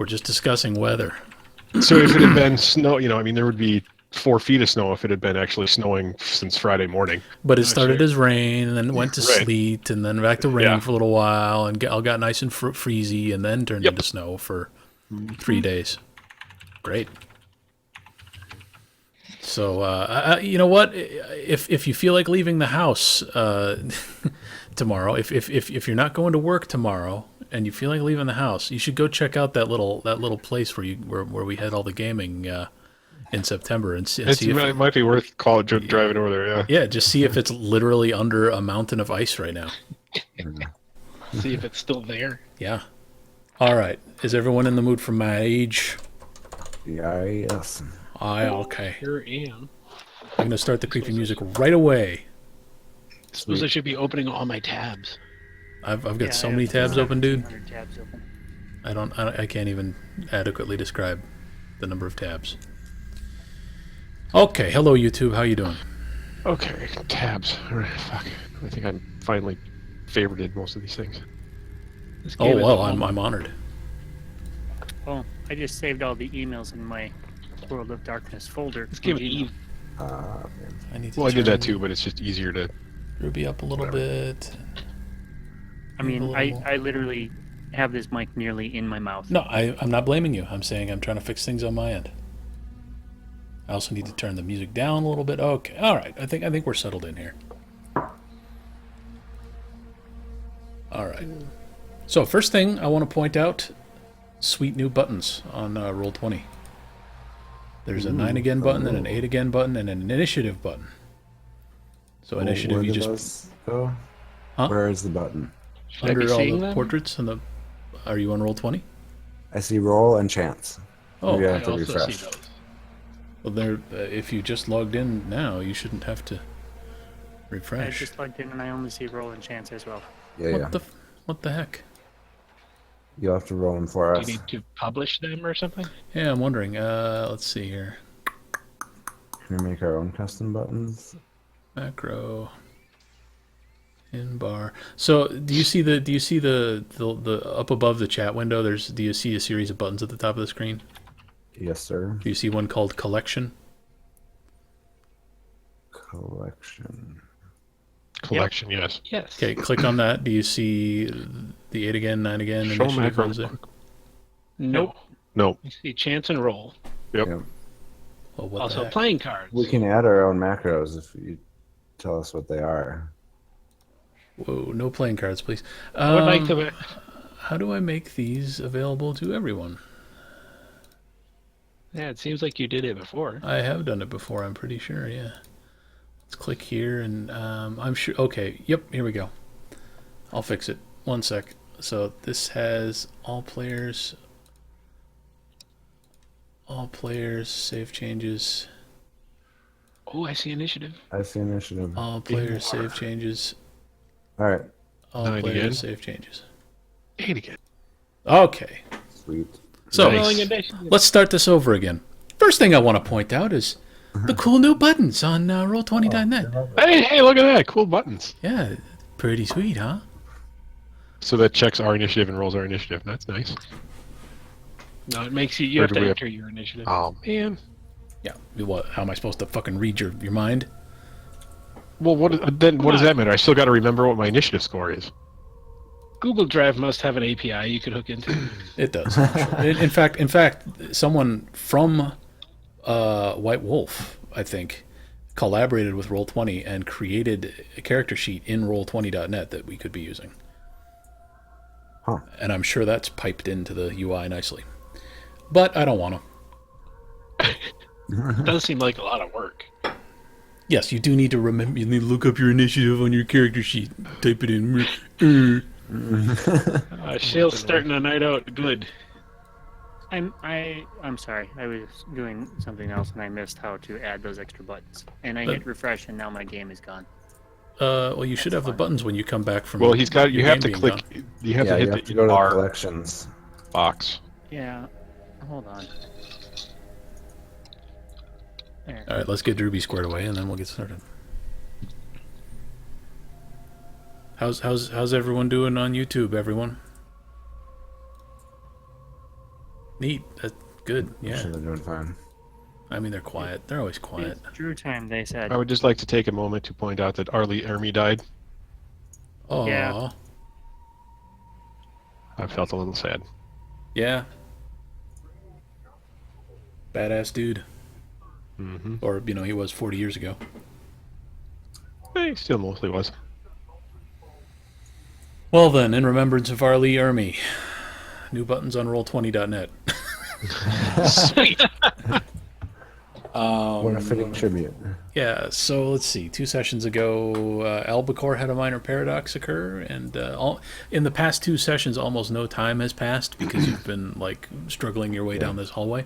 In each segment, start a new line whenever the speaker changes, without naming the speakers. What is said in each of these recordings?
We're just discussing weather.
So if it had been snow, I mean, there would be 4 feet of snow if it had been actually snowing since Friday morning.
But it started as rain, and then went to
Right.
sleet, and then back to rain for a little while, and all got nice and freezy, and then turned into snow for 3 days. Great. So, you know what? If you feel like leaving the house tomorrow, if you're not going to work tomorrow and you feel like leaving the house, you should go check out that little place where we had all the gaming in September and see if
It might be worth driving over there. Yeah.
Yeah, just see if it's literally under a mountain of ice right now.
See if it's still there.
Yeah. All right. Is everyone in the mood for Mage?
Yes.
Okay.
Sure am.
I'm going to start the creepy music right away.
I suppose I should be opening all my tabs.
I've got so many tabs open, dude.
Tabs open.
I can't even adequately describe the number of tabs. Okay, hello YouTube. How you doing?
Okay, tabs. All right, fuck. I think I finally favorited most of these things.
Oh well, I'm honored.
Oh, I just saved all the emails in my World of Darkness folder.
Let's give it Eve.
I need to
Well, I did that too, but it's just easier to.
Ruby up a little bit.
I mean, I literally have this mic nearly in my mouth.
No, I'm not blaming you. I'm saying I'm trying to fix things on my end. I also need to turn the music down a little bit. Okay, all right. I think we're settled in here. All right. So first thing I want to point out, sweet new buttons on Roll20. There's a 9 again button and an 8 again button and an initiative button. So initiative,
where
you
did
just
those go?
Huh?
Where is the button?
Should I be
under all
seeing
the
them?
portraits and the. Are you on Roll20?
I see roll and chance.
Oh,
Maybe I
I
have to
also
refresh.
see those.
well, there. If you just logged in now, you shouldn't have to
I
refresh.
just logged in and I only see roll and chance as well.
Yeah.
What the heck?
You'll have to roll them for
Do
us.
you need to publish them or something?
Yeah, I'm wondering. Let's see here.
Can we make our own custom buttons?
Macro. In bar. So do you see the up above the chat window? Do you see a series of buttons at the top of the screen?
Yes, sir.
Do you see one called collection?
Collection.
Collection, yes.
Yes.
Okay, click on that. Do you see the 8 again, 9 again,
Show
initiative
macro.
ones there?
No.
No.
You see chance and roll.
Yep.
Yeah.
Well, what the
Also
heck?
playing cards.
We can add our own macros if you tell us what they are.
Whoa, no playing cards, please.
I would like to.
How do I make these available to everyone?
Yeah, it seems like you did it before.
I have done it before, I'm pretty sure, yeah. Let's click here, and I'm sure... Okay, yep, here we go. I'll fix it. One sec. So this has all players, save changes,
Oh, I see initiative.
I see initiative.
all players, save changes,
All right.
all
9
players,
again.
save changes.
8 again.
Okay,
Sweet.
so
Rolling initiative.
let's start this over again. First thing I want to point out is the cool new buttons on Roll20.net.
Hey, look at that. Cool buttons.
Yeah, pretty sweet, huh?
So that checks our initiative and rolls our initiative. That's nice.
No, it makes you
Or
have
do
to
we
enter your initiative.
Oh, man.
Yeah. What? How am I supposed to fucking read your mind?
Well, what does that matter? I still got to remember what my initiative score is.
Google Drive must have an API you could hook into.
It does. In fact, someone from White Wolf, I think, collaborated with Roll20 and created a character sheet in Roll20.net that we could be using.
Huh.
And I'm sure that's piped into the UI nicely. But I don't want to.
It does seem like a lot of work.
Yes, you do need to remember. You need to look up your initiative on your character sheet. Type it in.
Shale's starting a night out good.
I'm sorry. I was doing something else and I missed how to add those extra buttons. And I hit refresh and now my game is gone.
Well, you should have the buttons when you come back from.
Well, he's got. You
your
have
game
to
being
click.
gone.
You have
Yeah,
to
you
hit
have to
the
go to
R
collections.
box.
Yeah. Hold on. There.
All right, let's get Ruby squared away, and then we'll get started. How's everyone doing on YouTube, everyone? Neat. That's good.
I'm
Yeah.
sure they're doing fine.
I mean, they're quiet. They're always quiet.
It's Drew time, they said.
I would just like to take a moment to point out that Arlie Ermy died.
Oh.
Yeah.
I felt a little sad.
Yeah. Badass dude.
Mm-hmm.
Or, he was 40 years ago.
He still mostly was.
Well then, in remembrance of Arlie Ermy, new buttons on roll20.net.
Sweet.
What a fitting tribute.
Yeah, so let's see. 2 sessions ago, Albacore had a minor paradox occur, and in the past 2 sessions, almost no time has passed because you've been struggling your way down this hallway.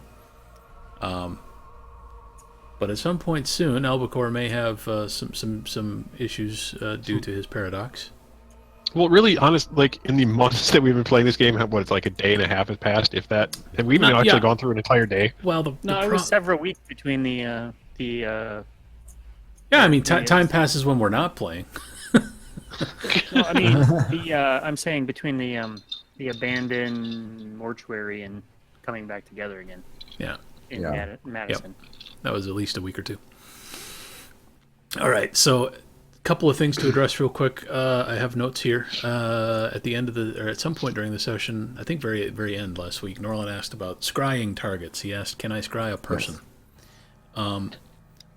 But at some point soon, Albacore may have some issues due to his paradox.
Well, really, honest, in the months that we've been playing this game, it's like a day and a half has passed, if that. Have we even actually gone through an entire day?
Well,
It was several weeks between the
yeah, I mean, time passes when we're not playing.
No, I mean I'm saying between the abandoned mortuary and coming back together again.
Yeah.
In Madison.
That was at least a week or 2. All right, so a couple of things to address real quick. I have notes here. At the end of or at some point during the session, I think very very end last week, Norland asked about scrying targets. He asked, "Can I scry a person?" Yes.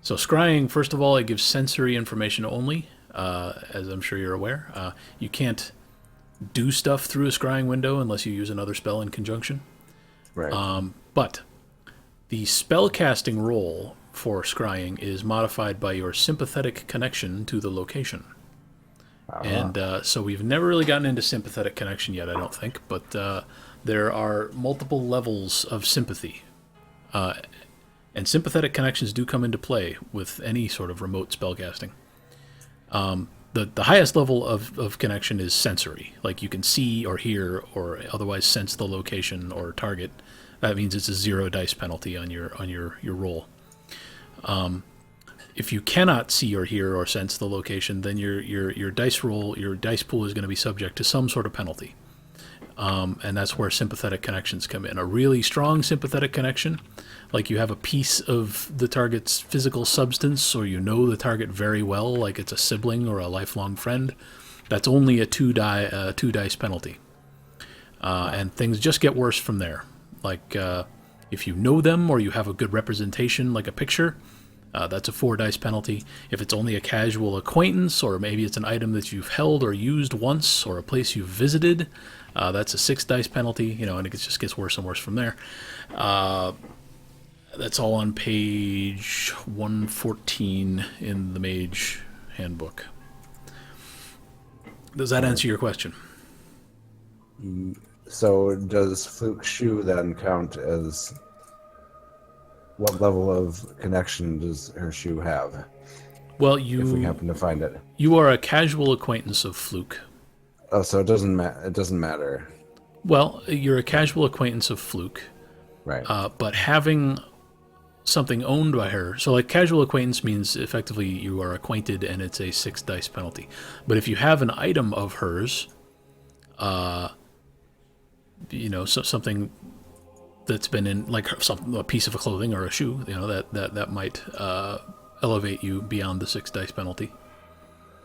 So scrying, first of all, it gives sensory information only, as I'm sure you're aware. You can't do stuff through a scrying window unless you use another spell in conjunction.
Right.
But the spellcasting roll for scrying is modified by your sympathetic connection to the location. And so we've never really gotten into sympathetic connection yet, I don't think, but there are multiple levels of sympathy. And sympathetic connections do come into play with any sort of remote spellcasting. The highest level of connection is sensory, like you can see or hear or otherwise sense the location or target. That means it's a 0 dice penalty on your roll. If you cannot see or hear or sense the location, then your dice roll, your dice pool is going to be subject to some sort of penalty. And that's where sympathetic connections come in. A really strong sympathetic connection, like you have a piece of the target's physical substance, or you know the target very well, like it's a sibling or a lifelong friend, that's only a 2 dice penalty. And things just get worse from there. Like if you know them or you have a good representation, like a picture, that's a 4 dice penalty. If it's only a casual acquaintance, or maybe it's an item that you've held or used once, or a place you've visited, that's a 6 dice penalty. And it just gets worse and worse from there. That's all on page 114 in the Mage Handbook. Does that answer your question?
So does Fluke's shoe then count as... What level of connection does her shoe have?
Well,
if we happen to find it.
You are a casual acquaintance of Fluke.
Oh, so it doesn't matter.
Well, you're a casual acquaintance of Fluke.
Right.
But having something owned by her, so like casual acquaintance means effectively you are acquainted and it's a 6 dice penalty. But if you have an item of hers, something that's been in, like a piece of clothing or a shoe, that might elevate you beyond the 6 dice penalty.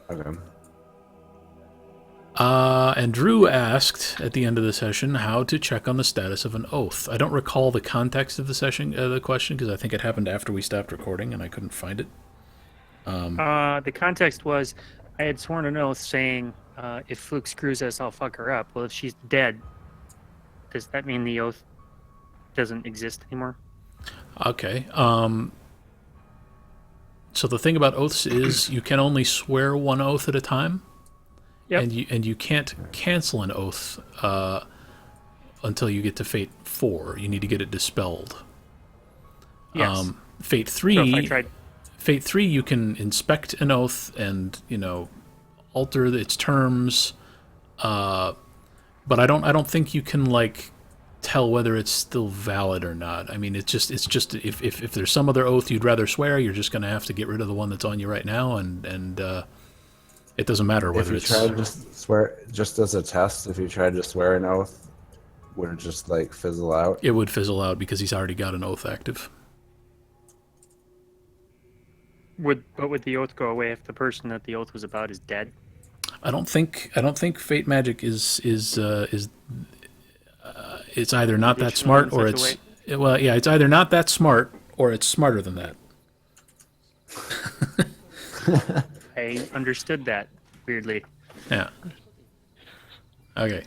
Okay.
And Drew asked at the end of the session how to check on the status of an oath. I don't recall the context of the question, because I think it happened after we stopped recording and I couldn't find it.
The context was I had sworn an oath saying, if Fluke screws us, I'll fuck her up. Well, if she's dead, does that mean the oath doesn't exist anymore?
Okay. So the thing about oaths is you can only swear one oath at a time.
Yep.
And you can't cancel an oath until you get to Fate 4. You need to get it dispelled.
Yes.
Fate 3.
So if I tried...
Fate 3, you can inspect an oath and alter its terms, but I don't think you can tell whether it's still valid or not. I mean, it's just if there's some other oath you'd rather swear, you're just going to have to get rid of the one that's on you right now, and it doesn't matter whether it's...
If you try to swear, just as a test, if you try to swear an oath would it just like fizzle out?
It would fizzle out because he's already got an oath active.
Would the oath go away if the person that the oath was about is dead?
I don't think fate magic is it's either not that smart or it's it's either not that smart or it's smarter than that.
I understood that weirdly.
Yeah. Okay.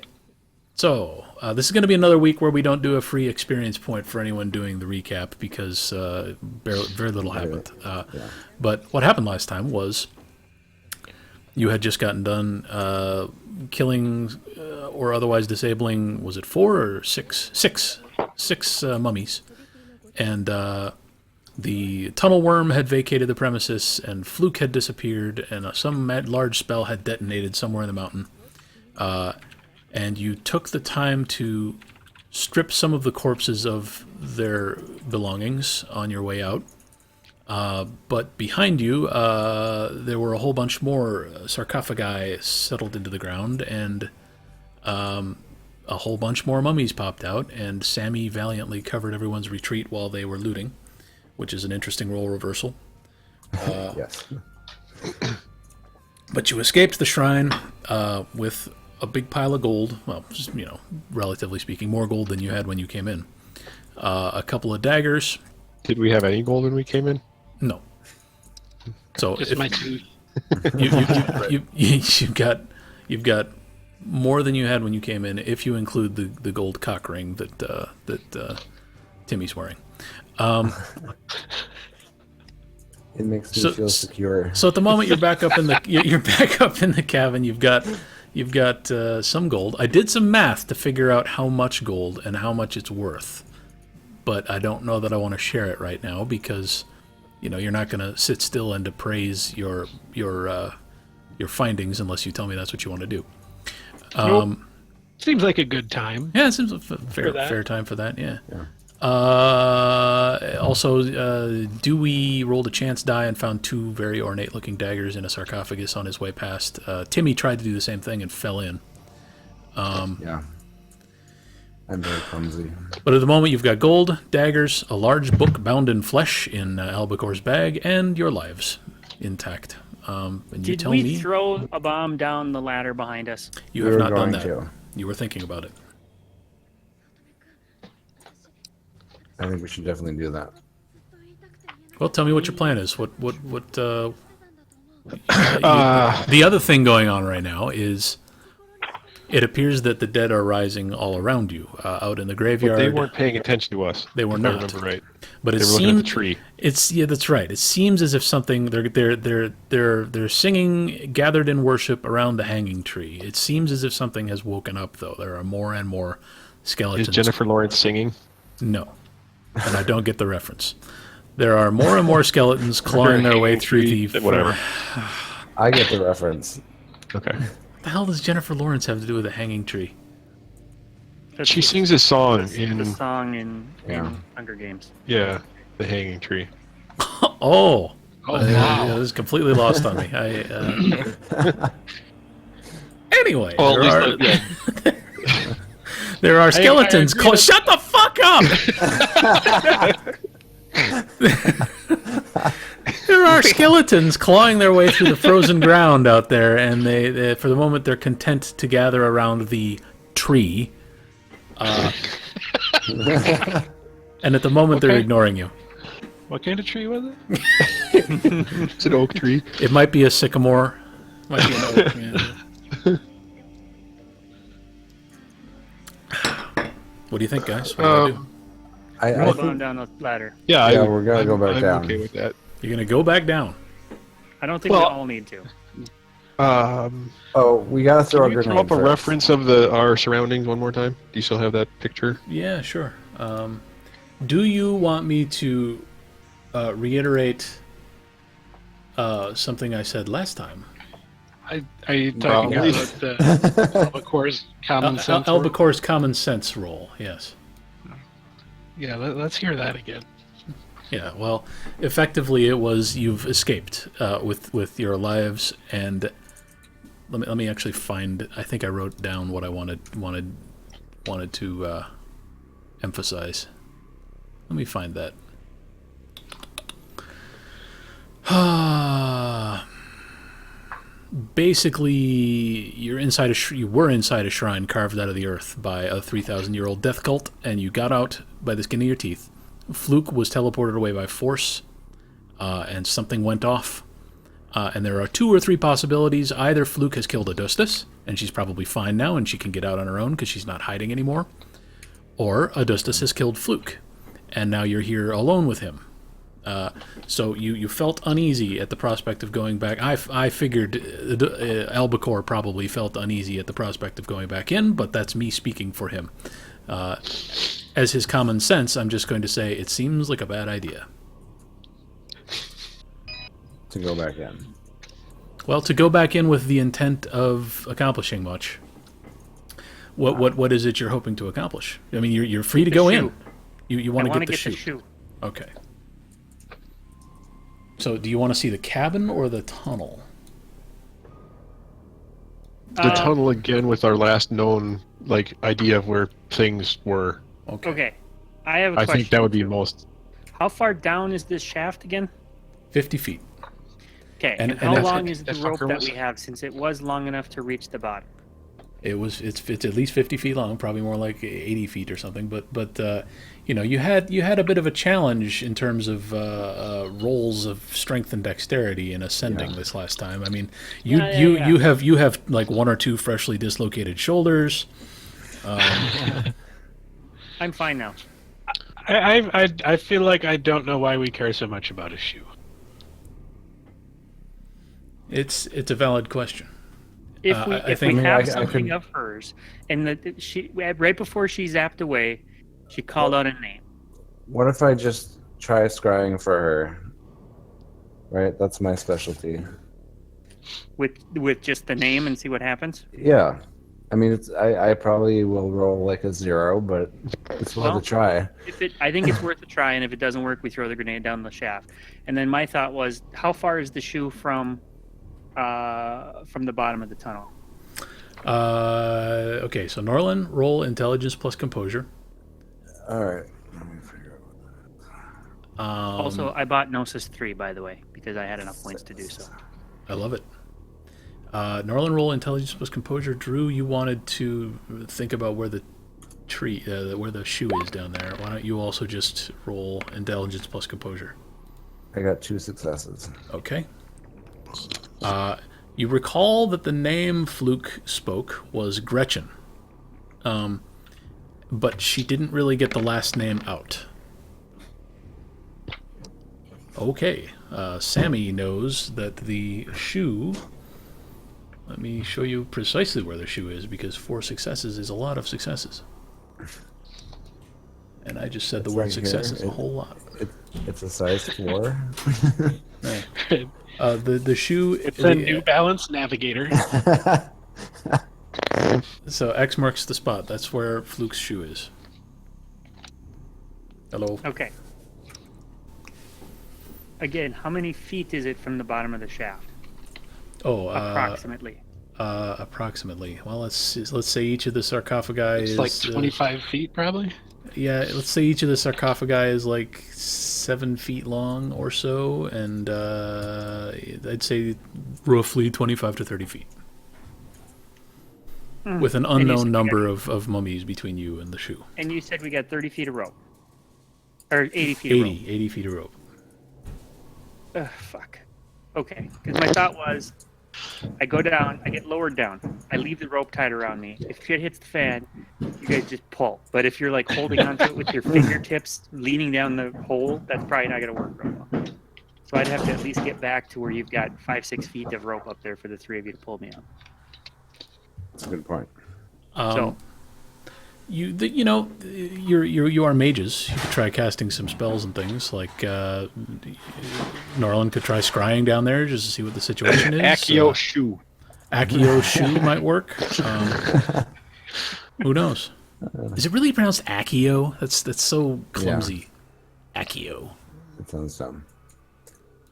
So this is going to be another week where we don't do a free experience point for anyone doing the recap because very little happened. But what happened last time was you had just gotten done killing or otherwise disabling, was it 4 or 6? Six mummies. And the tunnel worm had vacated the premises, and Fluke had disappeared, and some large spell had detonated somewhere in the mountain. And you took the time to strip some of the corpses of their belongings on your way out. But behind you, there were a whole bunch more sarcophagi settled into the ground, and a whole bunch more mummies popped out, and Sammy valiantly covered everyone's retreat while they were looting, which is an interesting role reversal.
Yes.
But you escaped the shrine with a big pile of gold. Well, just, relatively speaking, more gold than you had when you came in. A couple of daggers.
Did we have any gold when we came in?
No. So
Just my tooth.
you've got more than you had when you came in, if you include the gold cock ring that Timmy's wearing.
It makes me feel secure.
So at the moment you're back up in the cabin. You've got some gold. I did some math to figure out how much gold and how much it's worth, but I don't know that I want to share it right now because you're not going to sit still and appraise your findings unless you tell me that's what you want to do.
Nope. Seems like a good time.
Yeah, it seems a fair time for that. Yeah.
Yeah.
Also, Dewey rolled a chance die and found 2 very ornate-looking daggers in a sarcophagus on his way past. Timmy tried to do the same thing and fell in.
Yeah. I'm very clumsy.
But at the moment, you've got gold, daggers, a large book bound in flesh in Albacore's bag, and your lives intact. And you tell me,
Did we throw a bomb down the ladder behind us?
you have not done that.
To.
You were thinking about it.
I think we should definitely do that.
Well, tell me what your plan is. The other thing going on right now is it appears that the dead are rising all around you, out in the graveyard.
But they weren't paying attention to us.
They were
if
not.
I remember right.
But it
they were looking at the tree.
That's right. It seems as if something they're singing gathered in worship around the hanging tree. It seems as if something has woken up, though. There are more and more skeletons.
Is Jennifer Lawrence singing?
No, and I don't get the reference. There are more and more skeletons clawing their way through the
whatever.
I get the reference.
Okay.
What the hell does Jennifer Lawrence have to do with a hanging tree?
She sings a song
the song in Hunger Games.
Yeah, the hanging tree.
Oh,
wow.
It was completely lost on me. Anyway,
Well,
there are skeletons. Shut the fuck up! There are skeletons clawing their way through the frozen ground out there, and they for the moment, they're content to gather around the tree. And at the moment, they're ignoring you.
What kind of tree was it?
It's an oak tree.
It might be a sycamore. Might be an oak. Yeah. What do you think, guys? What do you do?
I
Roll
think,
down the ladder.
Yeah,
we're gonna go back down.
I'm okay with that.
You're gonna go back down.
I don't think we all need to.
we gotta throw a
Can you
grenade
throw up a
first.
reference of our surroundings one more time? Do you still have that picture?
Yeah, sure. Do you want me to reiterate something I said last time?
Are you talking
Well,
about the Albacore's common sense?
Albacore's common sense roll, yes.
Yeah, let's hear that again.
Yeah, well, effectively it was you've escaped with your lives, and let me actually find. I think I wrote down what I wanted wanted to emphasize. Let me find that. Basically, you were inside a shrine carved out of the earth by a 3,000-year-old death cult, and you got out by the skin of your teeth. Fluke was teleported away by force, and something went off. And there are 2 or 3 possibilities. Either Fluke has killed Adustus, and she's probably fine now, and she can get out on her own because she's not hiding anymore. Or Adustus has killed Fluke, and now you're here alone with him. So you felt uneasy at the prospect of going back. I figured Albacore probably felt uneasy at the prospect of going back in, but that's me speaking for him. As his common sense, I'm just going to say it seems like a bad idea.
To go back in.
Well, to go back in with the intent of accomplishing much. What is it you're hoping to accomplish? I mean, you're free to go in. You want to get the shoe. Okay. So, do you want to see the cabin or the tunnel?
The tunnel again with our last known idea of where things were.
Okay. I have a question.
I think that would be most.
How far down is this shaft again?
50 feet.
Okay. And how long is the rope that we have, since it was long enough to reach the bottom?
It's at least 50 feet long, probably more like 80 feet or something. But you had a bit of a challenge in terms of rolls of strength and dexterity in ascending this last time. I mean, you have like 1 or 2 freshly dislocated shoulders.
I'm fine now.
I feel like I don't know why we care so much about a shoe.
It's a valid question.
If we have something of hers, and she right before she zapped away, she called out a name.
What if I just try scrying for her? Right, that's my specialty.
With just the name and see what happens.
Yeah, I mean, I probably will roll like a 0, but it's worth a try.
I think it's worth a try, and if it doesn't work, we throw the grenade down the shaft. And then my thought was, how far is the shoe from the bottom of the tunnel?
Okay, so Norlin, roll intelligence plus composure.
All right. Let me figure out.
Also, I bought Gnosis 3, by the way, because I had enough points to do so.
I love it. Norlin, roll intelligence plus composure. Drew, you wanted to think about where the where the shoe is down there. Why don't you also just roll intelligence plus composure?
I got 2 successes.
Okay. You recall that the name Fluke spoke was Gretchen, but she didn't really get the last name out. Okay, Sammy knows that the shoe... Let me show you precisely where the shoe is, because 4 successes is a lot of successes. And I just said the word successes a whole lot.
It's a size 4.
Right. The shoe...
It's a New Balance Navigator.
So X marks the spot. That's where Fluke's shoe is. Hello?
Okay. Again, how many feet is it from the bottom of the shaft?
Oh,
approximately.
Approximately. Well, let's say each of the sarcophagi
it's
is...
like 25 feet, probably?
Yeah, let's say each of the sarcophagi is like 7 feet long or so, and I'd say roughly 25 to 30 feet. With an unknown number of mummies between you and the shoe.
And you said we got 30 feet of rope. Or 80 feet of rope.
80 feet of rope.
Ugh, fuck. Okay, because my thought was, I go down, I get lowered down, I leave the rope tied around me. If shit hits the fan, you guys just pull. But if you're like holding onto it with your fingertips, leaning down the hole, that's probably not going to work real well. So I'd have to at least get back to where you've got 5-6 feet of rope up there for the 3 of you to pull me up.
That's a good point.
You are mages. You could try casting some spells and things. Like Norlin could try scrying down there just to see what the situation is.
Accio shoe.
Accio shoe might work. Who knows? Is it really pronounced Accio? That's so clumsy. Yeah. Accio.
That sounds dumb.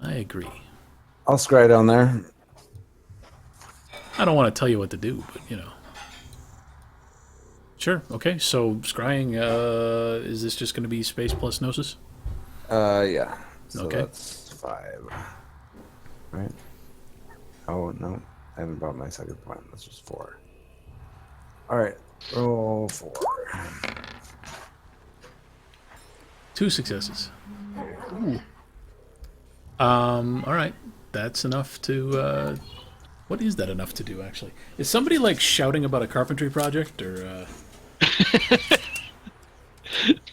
I agree.
I'll scry down there.
I don't want to tell you what to do, but Sure. Okay. So scrying. Is this just going to be space plus gnosis?
Yeah. So
Okay.
that's 5. Right? Oh, no. I haven't brought my second point. That's just 4. Alright. Roll 4.
2 successes. All right. That's enough to. What is that enough to do? Actually, is somebody like shouting about a carpentry project or?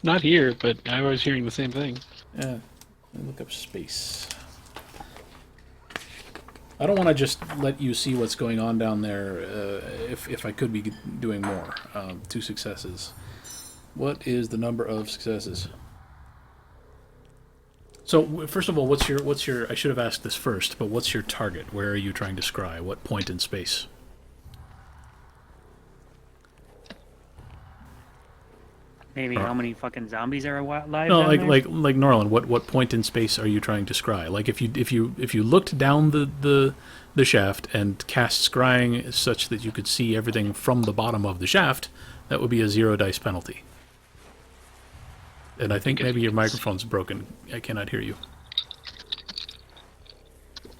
Not here, but I was hearing the same thing.
Yeah. Let me look up space. I don't want to just let you see what's going on down there. If I could be doing more, 2 successes. What is the number of successes? So first of all, what's your? I should have asked this first, but what's your target? Where are you trying to scry? What point in space?
Maybe how many fucking zombies are alive?
No,
down there?
like Norland. What point in space are you trying to scry? Like if you looked down the shaft and cast scrying such that you could see everything from the bottom of the shaft, that would be a 0 dice penalty. And I think maybe your microphone's broken. I cannot hear you.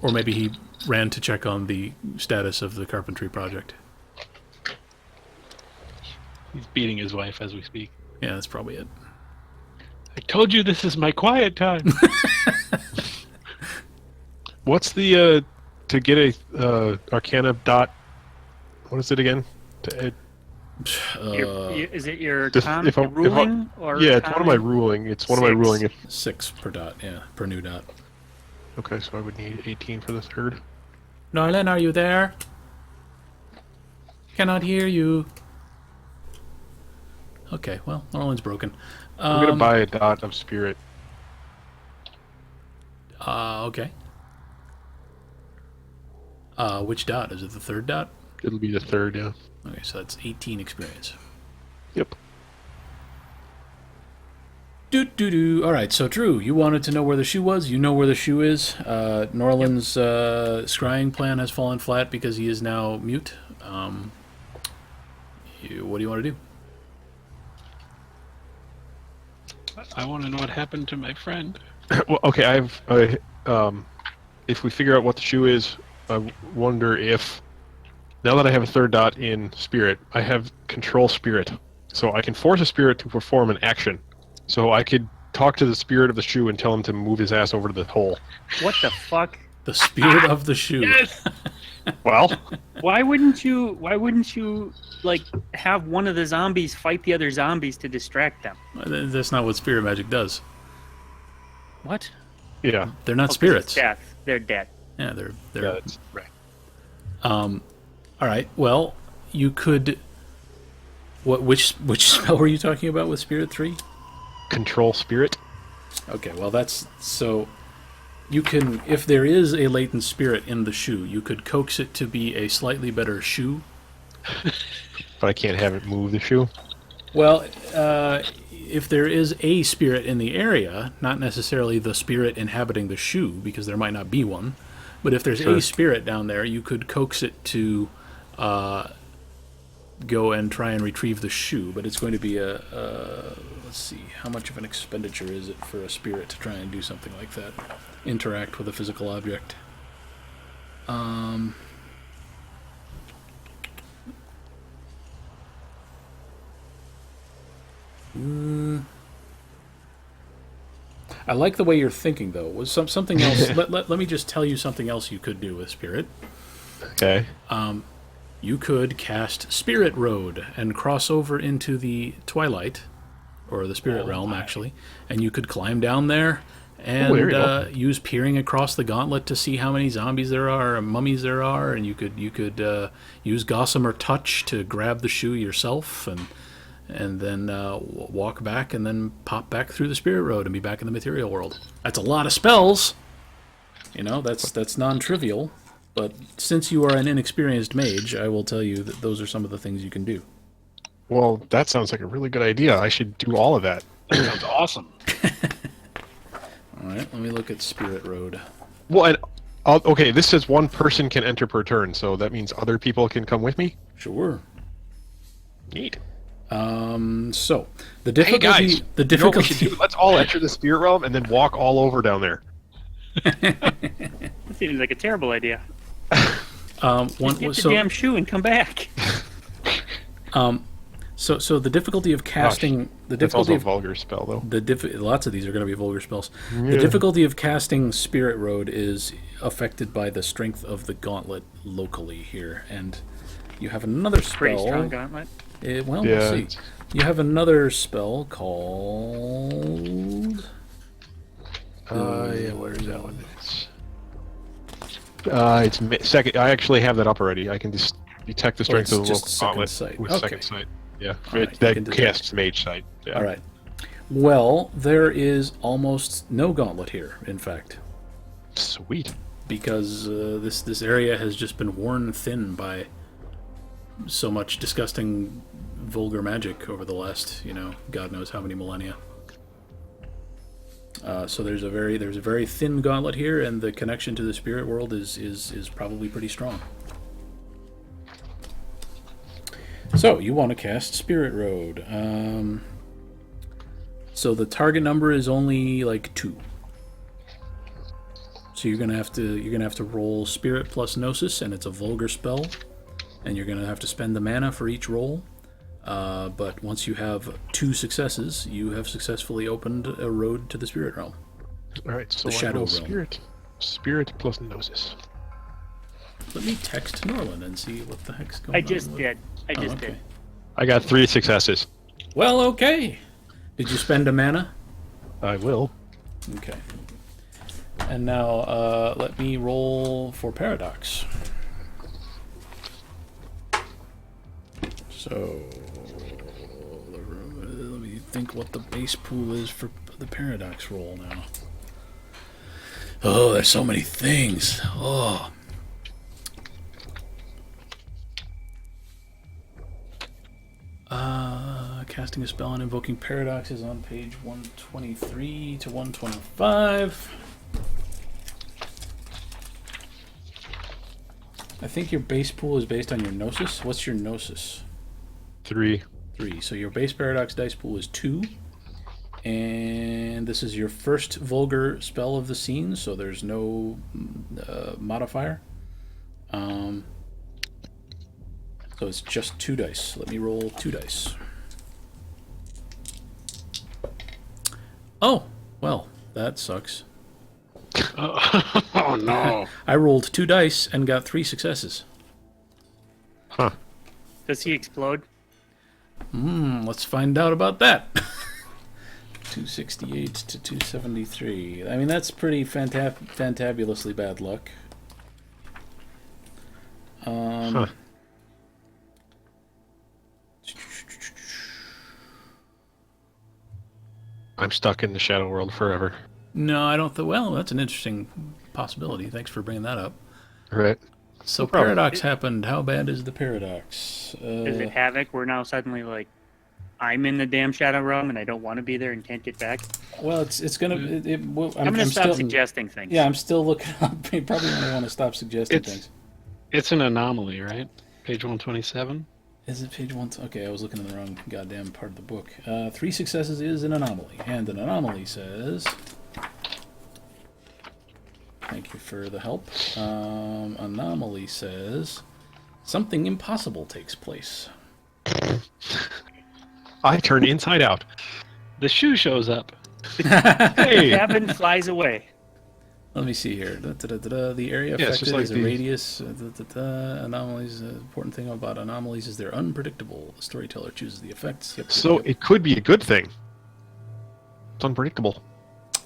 Or maybe he ran to check on the status of the carpentry project.
He's beating his wife as we speak.
Yeah, that's probably it.
I told you this is my quiet time.
What's the to get a Arcana dot? What is it again?
Is it your
if
ruling? Or
yeah, it's one of my
common?
ruling. It's one of my
6.
ruling.
6 per dot, yeah, per new dot.
Okay, so I would need 18 for the third.
Norland, are you there? Cannot hear you. Okay, well, Norland's broken.
I'm gonna buy a dot of spirit.
Okay. Which dot? Is it the third dot?
It'll be the third, yeah.
Okay, so that's 18 experience.
Yep.
All right, so Drew, you wanted to know where the shoe was. You know where the shoe is. Norland's scrying plan has fallen flat because he is now mute. What do you want to do?
I want to know what happened to my friend.
Well, okay, if we figure out what the shoe is, I wonder if, now that I have a third dot in spirit, I have control spirit. So I can force a spirit to perform an action. So I could talk to the spirit of the shoe and tell him to move his ass over to the hole.
What the fuck?
The spirit of the shoe.
Yes.
Well,
Why wouldn't you like have one of the zombies fight the other zombies to distract them?
That's not what spirit magic does.
What?
yeah.
They're not
Oh, 'cause it's
spirits.
death. They're dead.
Yeah, they're
Yeah, that's right.
all right. Well, you could. Which spell were you talking about with Spirit 3?
Control spirit.
Okay, well that's so. You can, if there is a latent spirit in the shoe, you could coax it to be a slightly better shoe.
But I can't have it move the shoe.
Well, if there is a spirit in the area, not necessarily the spirit inhabiting the shoe, because there might not be one, but if there's
Sure.
a spirit down there, you could coax it to go and try and retrieve the shoe. But it's going to be let's see, how much of an expenditure is it for a spirit to try and do something like that? Interact with a physical object. I like the way you're thinking, though. Was something else? let me just tell you something else you could do with Spirit.
Okay.
You could cast Spirit Road and cross over into the Twilight, or the Spirit Realm, actually, and you could climb down there and
there you go.
use peering across the gauntlet to see how many zombies there are, or mummies there are, and you could use Gossamer Touch to grab the shoe yourself, and then walk back and then pop back through the Spirit Road and be back in the material world. That's a lot of spells. You know, that's non-trivial. But since you are an inexperienced mage, I will tell you that those are some of the things you can do.
Well, that sounds like a really good idea. I should do all of that.
That sounds awesome.
All right, let me look at Spirit Road.
Well, and okay, this says one person can enter per turn, so that means other people can come with me?
Sure.
Neat.
So the
Hey
difficulty.
guys,
the
you know what we should
difficulty.
do? Let's all enter the spirit realm and then walk all over down there.
That seems like a terrible idea.
One,
Get the
so,
damn shoe and come back.
so the difficulty of casting the
That's also
difficulty
a
of
vulgar spell, though.
lots of these are going to be vulgar spells. The difficulty of casting Spirit Road is affected by the strength of the gauntlet locally here, and you have another
Pretty
spell.
strong gauntlet.
Well,
Yeah,
we'll see.
it's-
You have another spell called.
Yeah, where's that one? Second. I actually have that up already. I can just detect the strength
it's
of the
just
local
second
gauntlet
sight.
with
Okay.
second sight. Yeah,
All right, you
that
can detect.
casts mage sight. Yeah.
All right. Well, there is almost no gauntlet here, in fact,
Sweet.
because this area has just been worn thin by so much disgusting, vulgar magic over the last, God knows how many millennia. So there's a very thin gauntlet here, and the connection to the spirit world is probably pretty strong. So you want to cast Spirit Road. So the target number is only like 2. So you're gonna have to roll Spirit plus Gnosis, and it's a vulgar spell, and you're gonna have to spend the mana for each roll. But once you have 2 successes, you have successfully opened a road to the spirit realm.
All right, so
The
I
Shadow
roll
Realm.
spirit plus gnosis.
Let me text Norland and see what the heck's going on.
I just
with-
did. I just
okay.
did.
I got 3 successes.
Well, okay. Did you spend a mana?
I will.
Okay. And now let me roll for Paradox. So let me think what the base pool is for the Paradox roll now. Oh, there's so many things. Oh. Casting a spell and invoking Paradox is on page 123 to 125. I think your base pool is based on your Gnosis. What's your Gnosis?
3.
3. So your base Paradox dice pool is 2. And this is your first vulgar spell of the scene, so there's no modifier. So it's just 2 dice. Let me roll 2 dice. Oh, well, that sucks.
Oh no!
I rolled 2 dice and got 3 successes.
Huh.
Does he explode?
Let's find out about that. 268 to 273. I mean, that's pretty fantabulously bad luck.
Huh. I'm stuck in the shadow world forever.
No, I don't. Well, that's an interesting possibility. Thanks for bringing that up.
Right.
So
problem.
paradox happened. How bad is the paradox?
Is it havoc? We're now suddenly like, I'm in the damn shadow realm and I don't want to be there and can't get back.
Well, it's gonna.
I'm gonna stop
still,
suggesting things.
Yeah, I'm still looking up. You probably want to stop suggesting things.
It's an anomaly, right? Page 127.
Is it page 1? Okay, I was looking in the wrong goddamn part of the book. 3 successes is an anomaly, and an anomaly says. Thank you for the help. Anomaly says something impossible takes place.
I turn inside out.
The shoe shows up.
Hey!
Gavin flies away.
Let me see here. The area
Yeah, it's
affected
just like
is a
the-
radius. Anomalies. The important thing about anomalies is they're unpredictable. The storyteller chooses the effects. Yep,
So
yep.
it could be a good thing. It's unpredictable.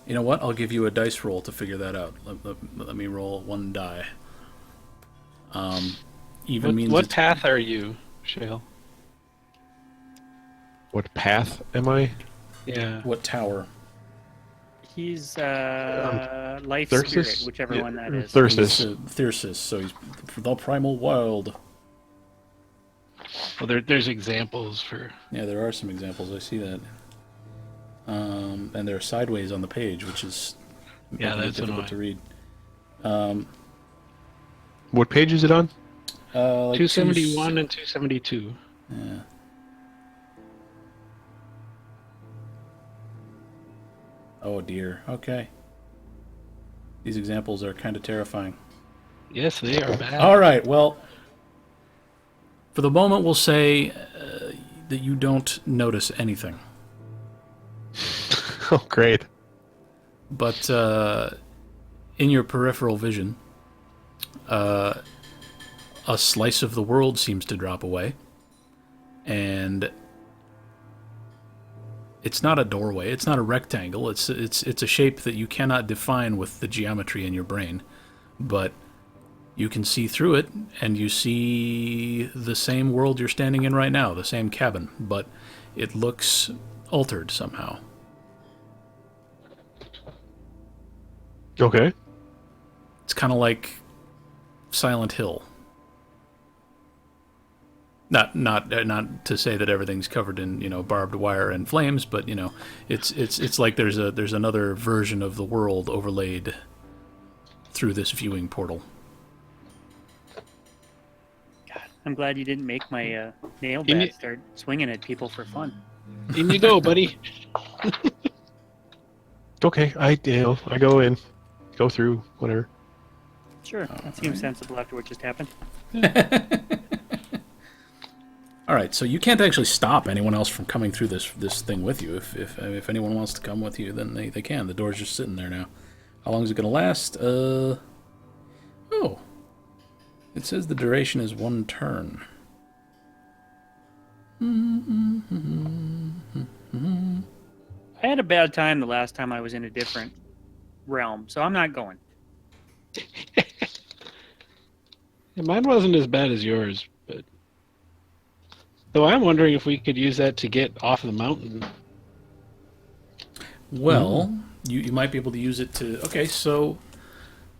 You know what? I'll give you a dice roll to figure that out. Let me roll 1 die. Even means
What
it's-
path are you, Shale?
What path am I?
Yeah.
What tower?
He's life
Thyrsus?
spirit, whichever
Yeah,
one that is.
Thyrsus.
He's, Thyrsus. So he's the primal wild.
Well, there's examples for.
Yeah, there are some examples. I see that. And they're sideways on the page, which is
Yeah,
making it
that's
difficult
annoying.
to read.
What page is it on?
Like
271 and 272.
Yeah. Oh dear. Okay. These examples are kind of terrifying.
Yes, they are bad.
All right. Well, for the moment, we'll say that you don't notice anything.
Oh, great.
But in your peripheral vision, a slice of the world seems to drop away. And it's not a doorway. It's not a rectangle. It's a shape that you cannot define with the geometry in your brain. But you can see through it, and you see the same world you're standing in right now, the same cabin. But it looks altered somehow.
Okay.
It's kind of like Silent Hill. Not to say that everything's covered in barbed wire and flames, but it's like there's another version of the world overlaid through this viewing portal.
God, I'm glad you didn't make my nail
In
bat
it-
start swinging at people for fun.
In you go, buddy.
Okay, I go in, go through, whatever.
Sure, that seems sensible after what just happened.
All right, so you can't actually stop anyone else from coming through this thing with you. If anyone wants to come with you, then they can. The door's just sitting there now. How long is it going to last? Oh, it says the duration is 1 turn.
I had a bad time the last time I was in a different realm, so I'm not going.
Yeah, mine wasn't as bad as yours, but though I'm wondering if we could use that to get off the mountain.
Well, you might be able to use it to. Okay, so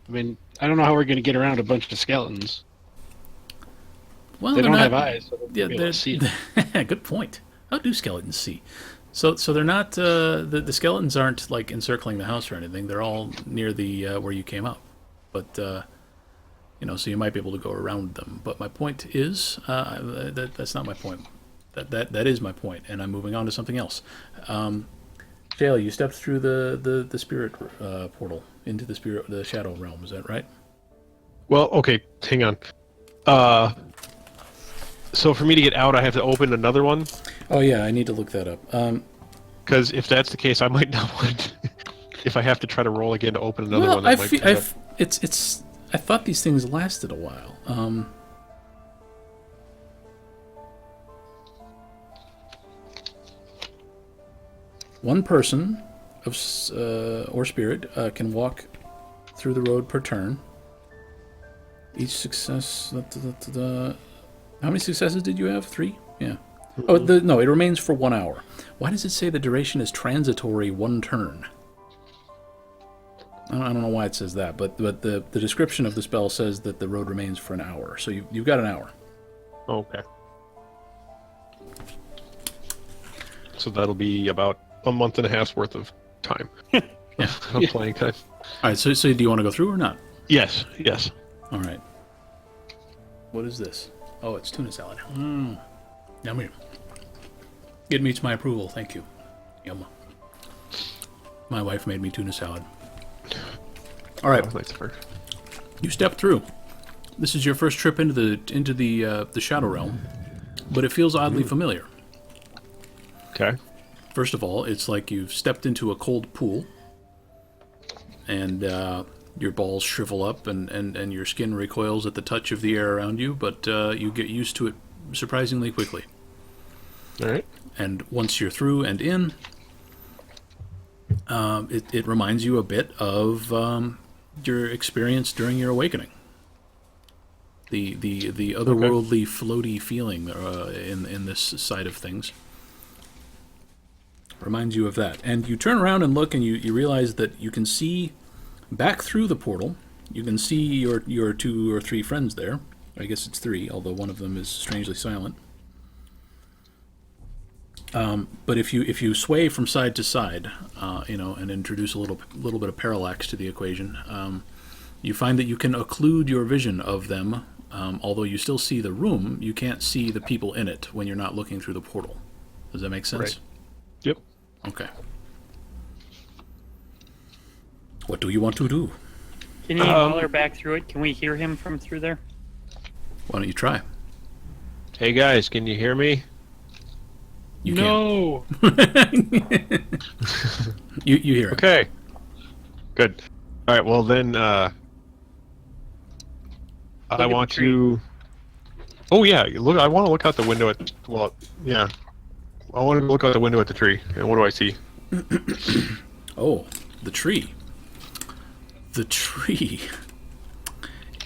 I mean, I don't know how we're going to get around a bunch of skeletons.
well
They
they're
don't
not,
have eyes, so they'll be able to see.
Good point. How do skeletons see? So they're not the skeletons aren't like encircling the house or anything. They're all near the where you came up, but so you might be able to go around them. But my point is that's not my point. That is my point, and I'm moving on to something else. Jayla, you stepped through the spirit portal into the shadow realm. Is that right?
Well, okay, hang on. So for me to get out, I have to open another one?
Oh yeah, I need to look that up.
Because if that's the case, I might not want. If I have to try to roll again to open another one, that might be
it's. I thought these things lasted a while. One person or spirit can walk through the road per turn. Each success. How many successes did you have? 3? Yeah. Oh, no, it remains for 1 hour. Why does it say the duration is transitory 1 turn? I don't know why it says that, but the description of the spell says that the road remains for an hour. So you've got an hour.
Okay. So that'll be about a month and a half's worth of time. Of playing time.
All right, so do you want to go through or not?
Yes.
All right. What is this? Oh, it's tuna salad. Yummy. It meets my approval, thank you. Yum. My wife made me tuna salad. All right, you step through. This is your first trip into the shadow realm, but it feels oddly familiar.
Okay.
First of all, it's like you've stepped into a cold pool, and your balls shrivel up, and your skin recoils at the touch of the air around you, but you get used to it surprisingly quickly.
All right.
And once you're through and in, it reminds you a bit of your experience during your awakening. The otherworldly, floaty feeling in this side of things reminds you of that. And you turn around and look, and you realize that you can see back through the portal. You can see your 2 or 3 friends there. I guess it's 3, although one of them is strangely silent. But if you sway from side to side, and introduce a little bit of parallax to the equation, you find that you can occlude your vision of them. Although you still see the room, you can't see the people in it when you're not looking through the portal. Does that make sense?
Right. Yep.
Okay. What do you want to do?
Can you holler back through it? Can we hear him from through there?
Why don't you try?
Hey guys, can you hear me?
You
No.
can. You hear him.
Okay. Good. All right. Well then, I
at the
want
tree.
to. Oh yeah, look. I want to look out the window at. Well, yeah. I want to look out the window at the tree. And what do I see?
Oh, the tree. The tree.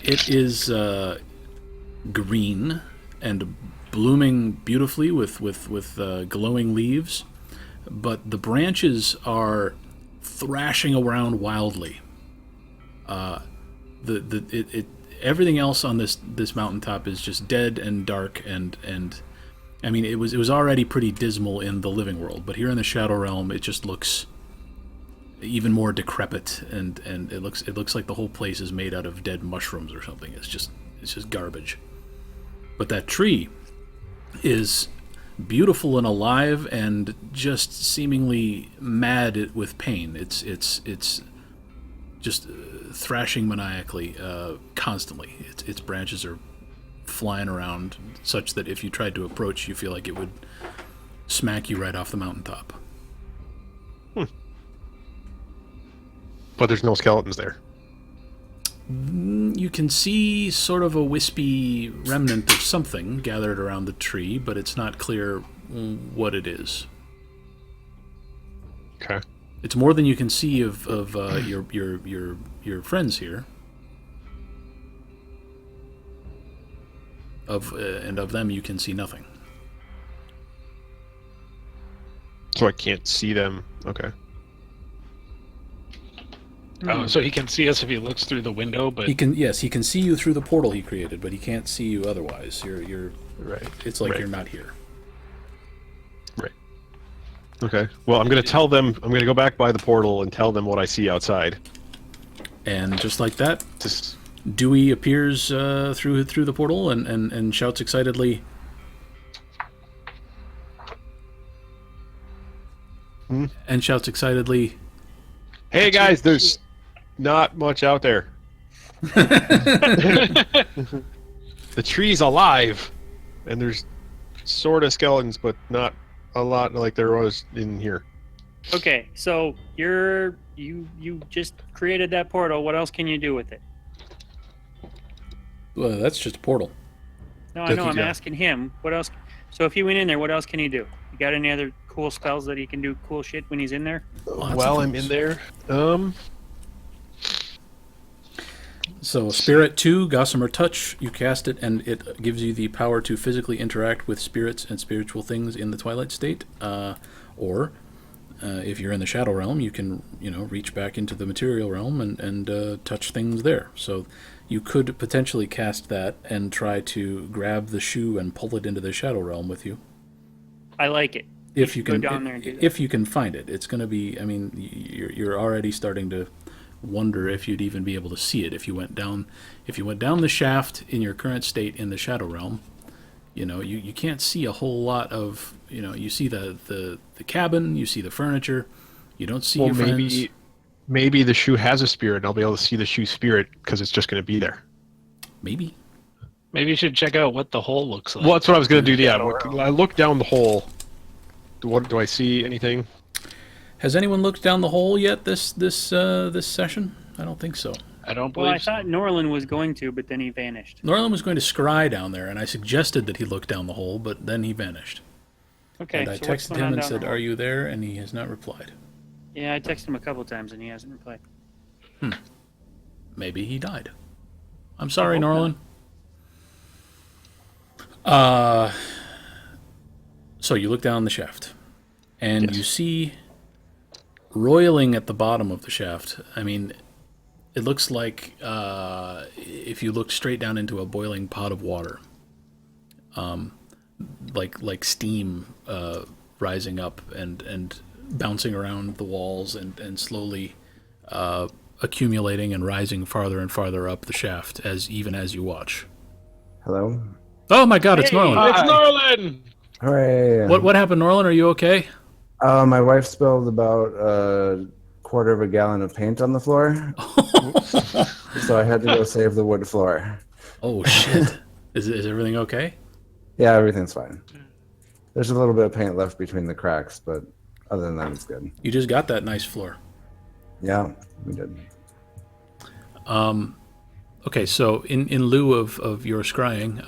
It is green and blooming beautifully with glowing leaves, but the branches are thrashing around wildly. Everything else on this mountaintop is just dead and dark and I mean it was already pretty dismal in the living world, but here in the Shadow Realm it just looks even more decrepit and it looks like the whole place is made out of dead mushrooms or something. It's just garbage. But that tree is beautiful and alive and just seemingly mad with pain. It's just thrashing maniacally constantly. Its branches are flying around such that if you tried to approach, you feel like it would smack you right off the mountaintop.
But there's no skeletons there.
You can see sort of a wispy remnant of something gathered around the tree, but it's not clear what it is.
Okay.
It's more than you can see of your friends here. And of them you can see nothing.
So I can't see them. Okay.
Oh, so he can see us if he looks through the window, but
He can see you through the portal he created, but he can't see you otherwise. You're
Right.
it's like
Right.
you're not here.
Right. Okay. Well, I'm going to tell them. I'm going to go back by the portal and tell them what I see outside.
And just like that,
Just.
Dewey appears through the portal and shouts excitedly. And shouts excitedly.
Hey guys, there's not much out there. The tree's alive, and there's sort of skeletons, but not a lot like there was in here.
Okay, so you just created that portal. What else can you do with it?
Well, that's just a portal.
No, I know. I'm
Yeah.
asking him. What else? So if he went in there, what else can he do? You got any other cool spells that he can do cool shit when he's in there?
Lots of
While I'm
things.
in there,
So, Spirit 2, Gossamer Touch, you cast it, and it gives you the power to physically interact with spirits and spiritual things in the Twilight State. Or, if you're in the Shadow Realm, you can, reach back into the material realm and touch things there. So, you could potentially cast that and try to grab the shoe and pull it into the Shadow Realm with you.
I like it.
If you
Go
can,
down there and do that.
if you can find it, it's going to be. I mean, you're already starting to wonder if you'd even be able to see it if you went down the shaft in your current state in the Shadow Realm. You can't see a whole lot of. You see the cabin, you see the furniture, you don't see your friends.
maybe the shoe has a spirit, and I'll be able to see the shoe spirit because it's just going to be there.
Maybe.
maybe you should check out what the hole looks like.
Well, that's what I was going to do. Yeah, I look down the hole. Do I see anything?
Has anyone looked down the hole yet this session? I don't think so.
I don't
Well, I
believe so.
thought Norland was going to, but then he vanished.
Norland was going to scry down there, and I suggested that he look down the hole, but then he vanished.
Okay,
And I
so what's
texted
going
him
on
and
down
said,
the
"Are
hall?
you there?" And he has not replied.
Yeah, I texted him a couple times and he hasn't replied.
Maybe he died. I'm sorry,
hope not.
Norland. So you look down the shaft, and
Yes.
you see roiling at the bottom of the shaft. I mean, it looks like if you looked straight down into a boiling pot of water, like steam rising up and bouncing around the walls and slowly accumulating and rising farther and farther up the shaft as you watch.
Hello?
Oh my God, it's Norland.
It's Norland!
Hooray!
What happened, Norland? Are you okay?
My wife spilled about quarter of a gallon of paint on the floor, so I had to go save the wood floor.
Oh shit! Is everything okay?
Yeah, everything's fine. There's a little bit of paint left between the cracks, but other than that, it's good.
You just got that nice floor.
Yeah, we did.
Okay, so in lieu of your scrying,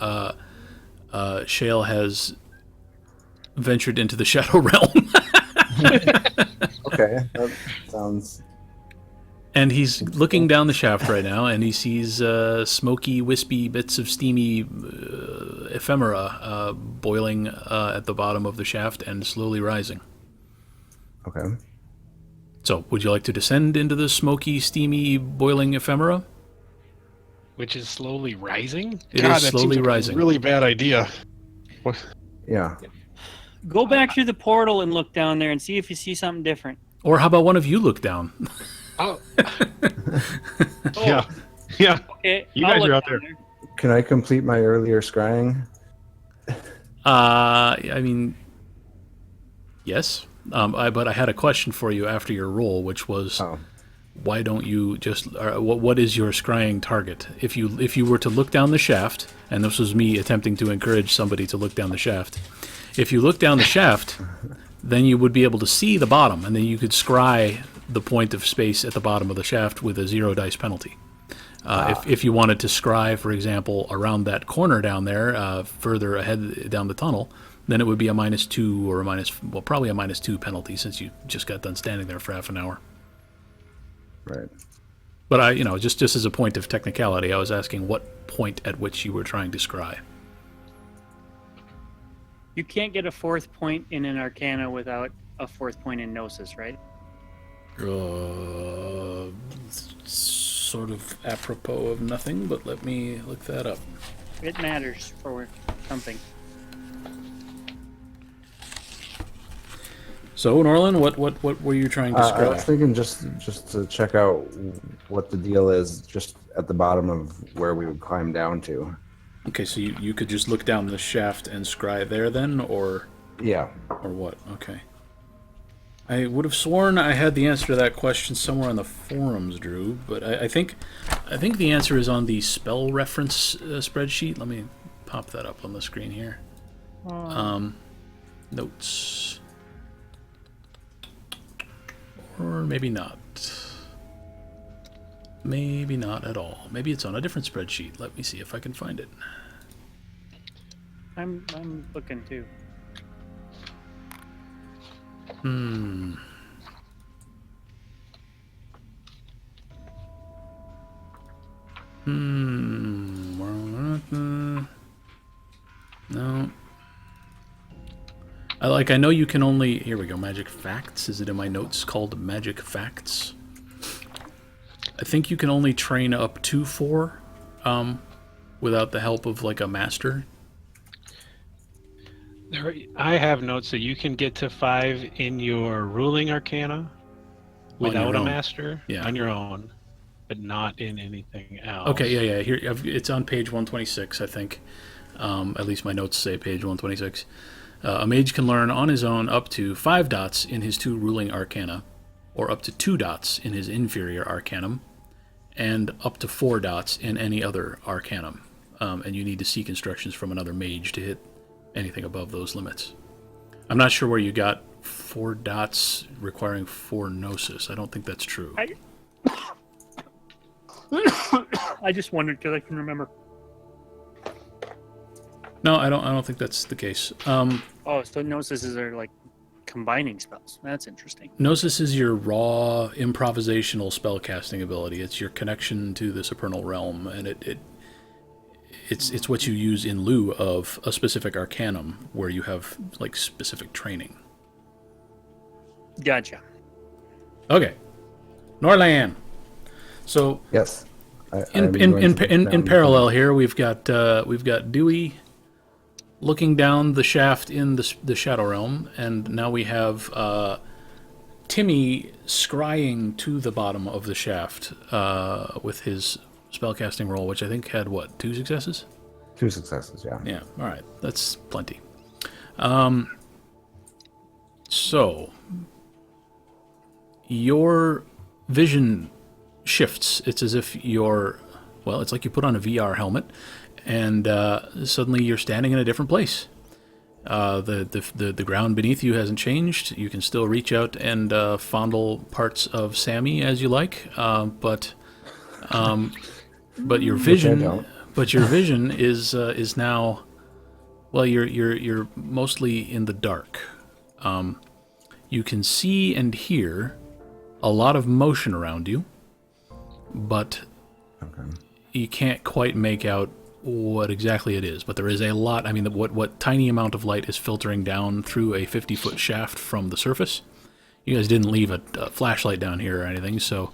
Shale has ventured into the Shadow Realm.
Okay, that sounds...
And he's looking down the shaft right now, and he sees smoky, wispy bits of steamy ephemera boiling at the bottom of the shaft and slowly rising.
Okay.
So, would you like to descend into the smoky, steamy, boiling ephemera?
Which is slowly rising?
It
God,
is
that
slowly
seems like
rising.
a really bad idea. What?
Yeah.
Go back through the portal and look down there and see if you see something different.
Or how about one of you look down?
Oh,
Yeah. Yeah.
Okay,
You
I'll
guys
look
are out
down
there.
Can I complete my earlier scrying?
I mean, yes. But I had a question for you after your roll, which was,
Oh.
why don't you just? What is your scrying target? If you were to look down the shaft, and this was me attempting to encourage somebody to look down the shaft, if you look down the shaft, then you would be able to see the bottom, and then you could scry the point of space at the bottom of the shaft with a 0 dice penalty. If you wanted to scry, for example, around that corner down there, further ahead down the tunnel, then it would be a -2 or probably a -2 penalty since you just got done standing there for half an hour.
Right.
But just as a point of technicality, I was asking what point at which you were trying to scry.
You can't get a 4th point in an Arcana without a 4th point in Gnosis, right?
Sort of apropos of nothing, but let me look that up.
It matters for something.
So, Norlin, what were you trying to
I
scry?
was thinking just to check out what the deal is just at the bottom of where we would climb down to.
Okay, so you could just look down the shaft and scry there then, or
Yeah.
what? Okay. I would have sworn I had the answer to that question somewhere on the forums, Drew, but I think the answer is on the spell reference spreadsheet. Let me pop that up on the screen here. Notes. Or maybe not. Maybe not at all. Maybe it's on a different spreadsheet. Let me see if I can find it.
I'm looking too.
No. I know you can only... Here we go, Magic Facts. Is it in my notes called Magic Facts? I think you can only train up to 4 without the help of, like, a master.
I have notes that you can get to 5 in your ruling Arcana without a
own.
master
Yeah.
on your own, but not in anything else.
Okay, yeah. Here, it's on page 126, I think. At least my notes say page 126. A mage can learn on his own up to 5 dots in his 2 ruling arcana, or up to 2 dots in his inferior arcanum, and up to 4 dots in any other arcanum. And you need to seek instructions from another mage to hit anything above those limits. I'm not sure where you got 4 dots requiring 4 gnosis. I don't think that's true.
I just wondered because I can remember.
No, I don't think that's the case.
Oh, so Gnosis are like combining spells. That's interesting.
Gnosis is your raw improvisational spellcasting ability. It's your connection to the supernal realm, and it's what you use in lieu of a specific arcanum where you have like specific training.
Gotcha.
Okay, Norlan. So
Yes.
in parallel here, we've got Dewey looking down the shaft in the Shadow Realm, and now we have Timmy scrying to the bottom of the shaft with his spellcasting roll, which I think had, 2 successes?
2 successes, yeah.
Yeah, alright, that's plenty. So, your vision shifts. It's as if it's like you put on a VR helmet, and suddenly you're standing in a different place. The ground beneath you hasn't changed. You can still reach out and fondle parts of Sammy as you like, but your vision, is now, well, you're mostly in the dark. You can see and hear a lot of motion around you, but you can't quite make out what exactly it is. But there is a lot. I mean, what tiny amount of light is filtering down through a 50-foot shaft from the surface. You guys didn't leave a flashlight down here or anything, so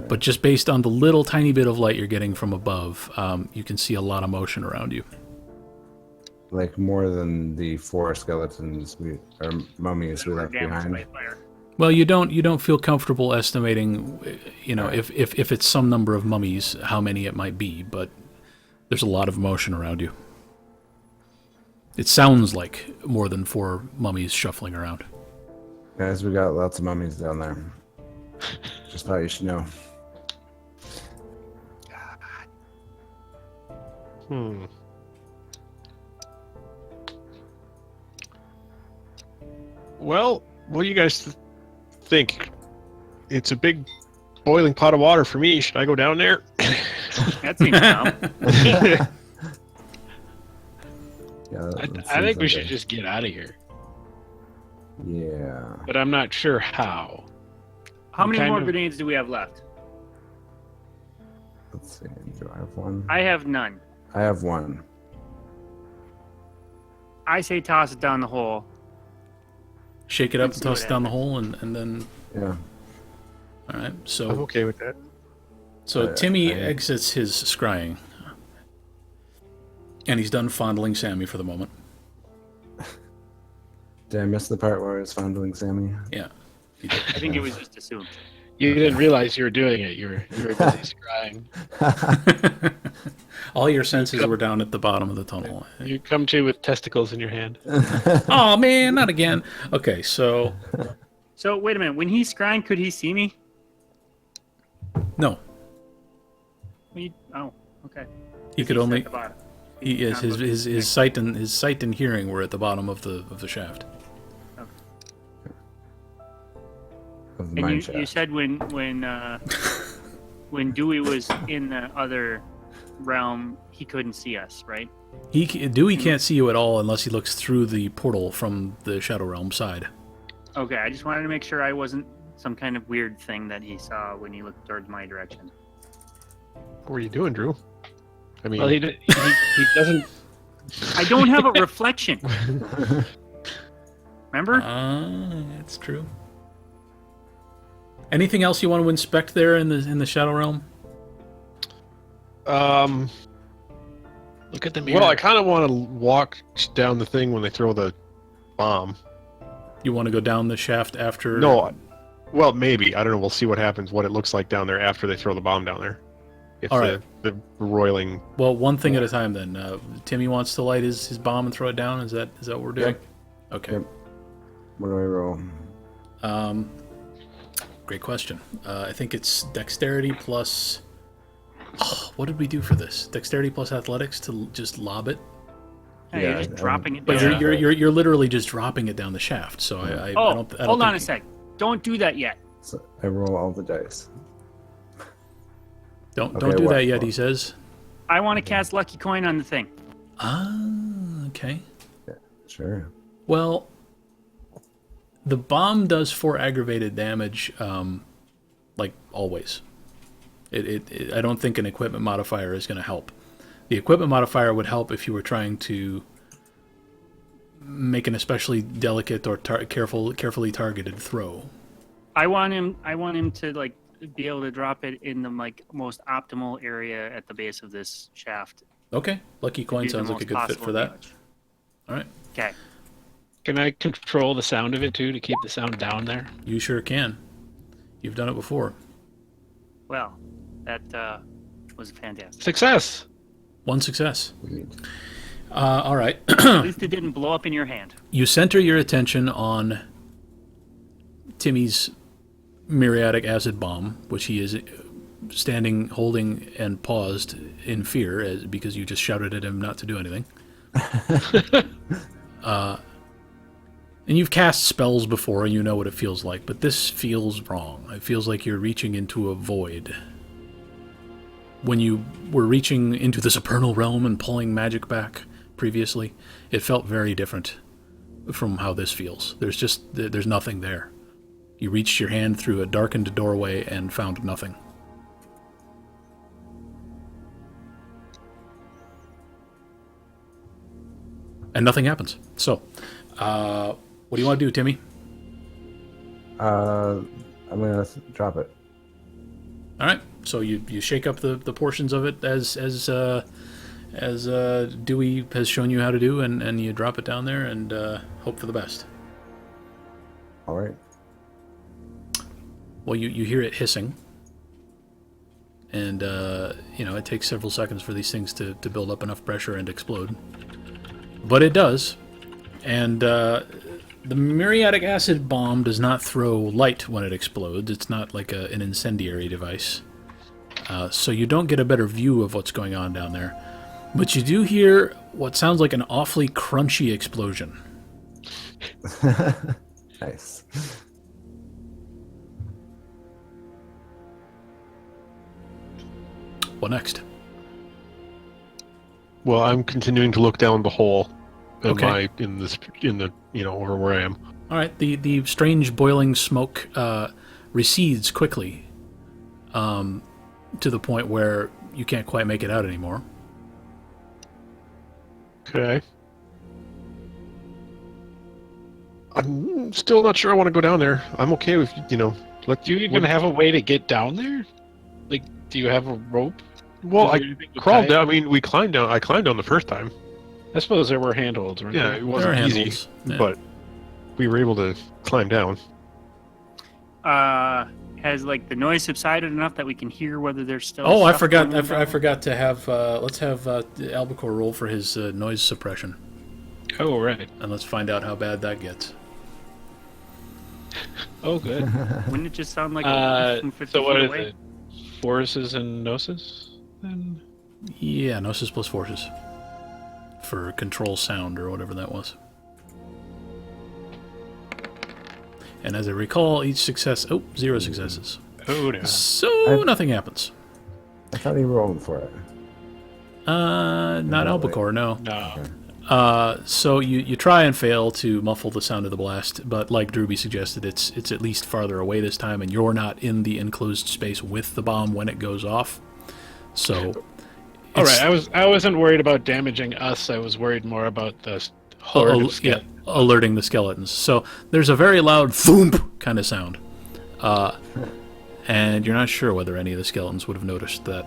but just based on the little tiny bit of light you're getting from above, you can see a lot of motion around you.
Like more than the 4 skeletons or mummies we left behind.
Well, you don't feel comfortable estimating, if it's some number of mummies, how many it might be, but there's a lot of motion around you. It sounds like more than 4 mummies shuffling around.
Guys, we got lots of mummies down there. Just thought you should know.
Well, what do you guys think? It's a big boiling pot of water for me. Should I go down there?
That seems dumb.
Yeah,
I think we should just get out of here.
Yeah.
But I'm not sure how.
How many
Kind
more
of-
grenades do we have left?
Let's see. Do I have one?
I have none.
I have one.
I say toss it down the hole.
Shake it up
Let's
and
see
toss
what
it down the hole, and then...
Yeah.
All right, so...
I'm okay with that.
So Timmy
I-
exits his scrying, and he's done fondling Sammy for the moment.
Did I miss the part where I was fondling Sammy?
Yeah.
I think it was just assumed.
You didn't realize you were doing it. You were busy scrying.
All your senses were down at the bottom of the tunnel.
You come to with testicles in your hand.
Oh man, not again. Okay, so
So wait a minute. When he's scrying, could he see me?
no,
Oh, okay.
he could
He's
only.
at the bottom.
He is his sight and hearing were at the bottom of the shaft.
Of the
And
mine
you
shaft.
said when Dewey was in the other realm, he couldn't see us, right?
Dewey can't see you at all unless he looks through the portal from the Shadow Realm side.
Okay, I just wanted to make sure I wasn't some kind of weird thing that he saw when he looked towards my direction.
What were you doing, Drew? I mean,
Well, he doesn't.
I don't have a reflection. Remember?
That's true. Anything else you want to inspect there in the Shadow Realm?
Look at the mirror.
well, I kind of want to walk down the thing when they throw the bomb.
You want to go down the shaft after?
No, well, maybe. I don't know. We'll see what happens, what it looks like down there after they throw the bomb down there. If
All right.
the roiling...
Well, one thing at a time then. Timmy wants to light his bomb and throw it down. Is that what we're doing?
Yep.
Okay.
Yep. What do I roll?
Great question. I think it's dexterity plus. Oh, what did we do for this? Dexterity plus athletics to just lob it.
Hey,
Yeah,
you're just dropping it
But
down.
you're literally just dropping it down the shaft. So I
Oh,
don't.
hold on a sec. Don't do that yet.
So I roll all the dice.
Don't
Okay,
do
what-
that yet. He says.
I want to cast Lucky Coin on the thing.
Ah, okay.
Sure.
Well, the bomb does 4 aggravated damage, like always. I don't think an equipment modifier is going to help. The equipment modifier would help if you were trying to make an especially delicate or carefully targeted throw.
I want him to like be able to drop it in the like most optimal area at the base of this shaft.
Okay, Lucky Coin
Do the
sounds like a
most
good fit
possible
for that.
damage.
All right,
Okay.
Can I control the sound of it too to keep the sound down there?
you sure can. You've done it before.
Well, that was fantastic.
Success.
1 success.
Sweet.
All right.
At least it didn't blow up in your hand.
You center your attention on Timmy's muriatic acid bomb, which he is standing, holding, and paused in fear because you just shouted at him not to do anything. And you've cast spells before, and you know what it feels like, but this feels wrong. It feels like you're reaching into a void. When you were reaching into the supernal realm and pulling magic back previously, it felt very different from how this feels. There's nothing there. You reached your hand through a darkened doorway and found nothing. And nothing happens. So, what do you want to do, Timmy?
I'm gonna drop it.
All right. So you shake up the portions of it as Dewey has shown you how to do, and you drop it down there and hope for the best.
All right.
Well, you hear it hissing, and it takes several seconds for these things to build up enough pressure and explode. But it does, and the muriatic acid bomb does not throw light when it explodes. It's not like an incendiary device. So you don't get a better view of what's going on down there. But you do hear what sounds like an awfully crunchy explosion.
Nice.
What next?
Well, I'm continuing to look down the hole.
Okay.
Or where I am.
All right. The strange boiling smoke recedes quickly to the point where you can't quite make it out anymore.
Okay. I'm still not sure I want to go down there. I'm okay with,
Do you even have a way to get down there? Like, do you have a rope?
Well,
Is
I
there anything to
crawled
tie
down.
it?
I mean, we climbed down. I climbed down the first time.
I suppose there were handholds, weren't
Yeah,
there?
it
There are
wasn't easy,
handholds. Yeah.
but we were able to climb down.
Has like the noise subsided enough that we can hear whether there's still?
Oh, I
stuff
forgot.
going on?
I forgot to have. Let's have Albacore roll for his noise suppression,
Oh, right.
and let's find out how bad that gets.
Oh, good.
Wouldn't it just sound like from 50
So what
feet
is
away?
it? Forces and gnosis? Then?
Yeah, Gnosis plus Forces for control sound or whatever that was. And as I recall, each success... Oh, 0 successes.
Oh, no.
So nothing happens.
I thought he rolled for it.
Not
right?
Albacore, no.
No.
So you try and fail to muffle the sound of the blast, but like Drewby suggested, it's at least farther away this time, and you're not in the enclosed space with the bomb when it goes off. So...
All
it's-
right, I wasn't worried about damaging us. I was worried more about the horde of skeletons.
alerting the skeletons. So there's a very loud thump kind of sound, and you're not sure whether any of the skeletons would have noticed that.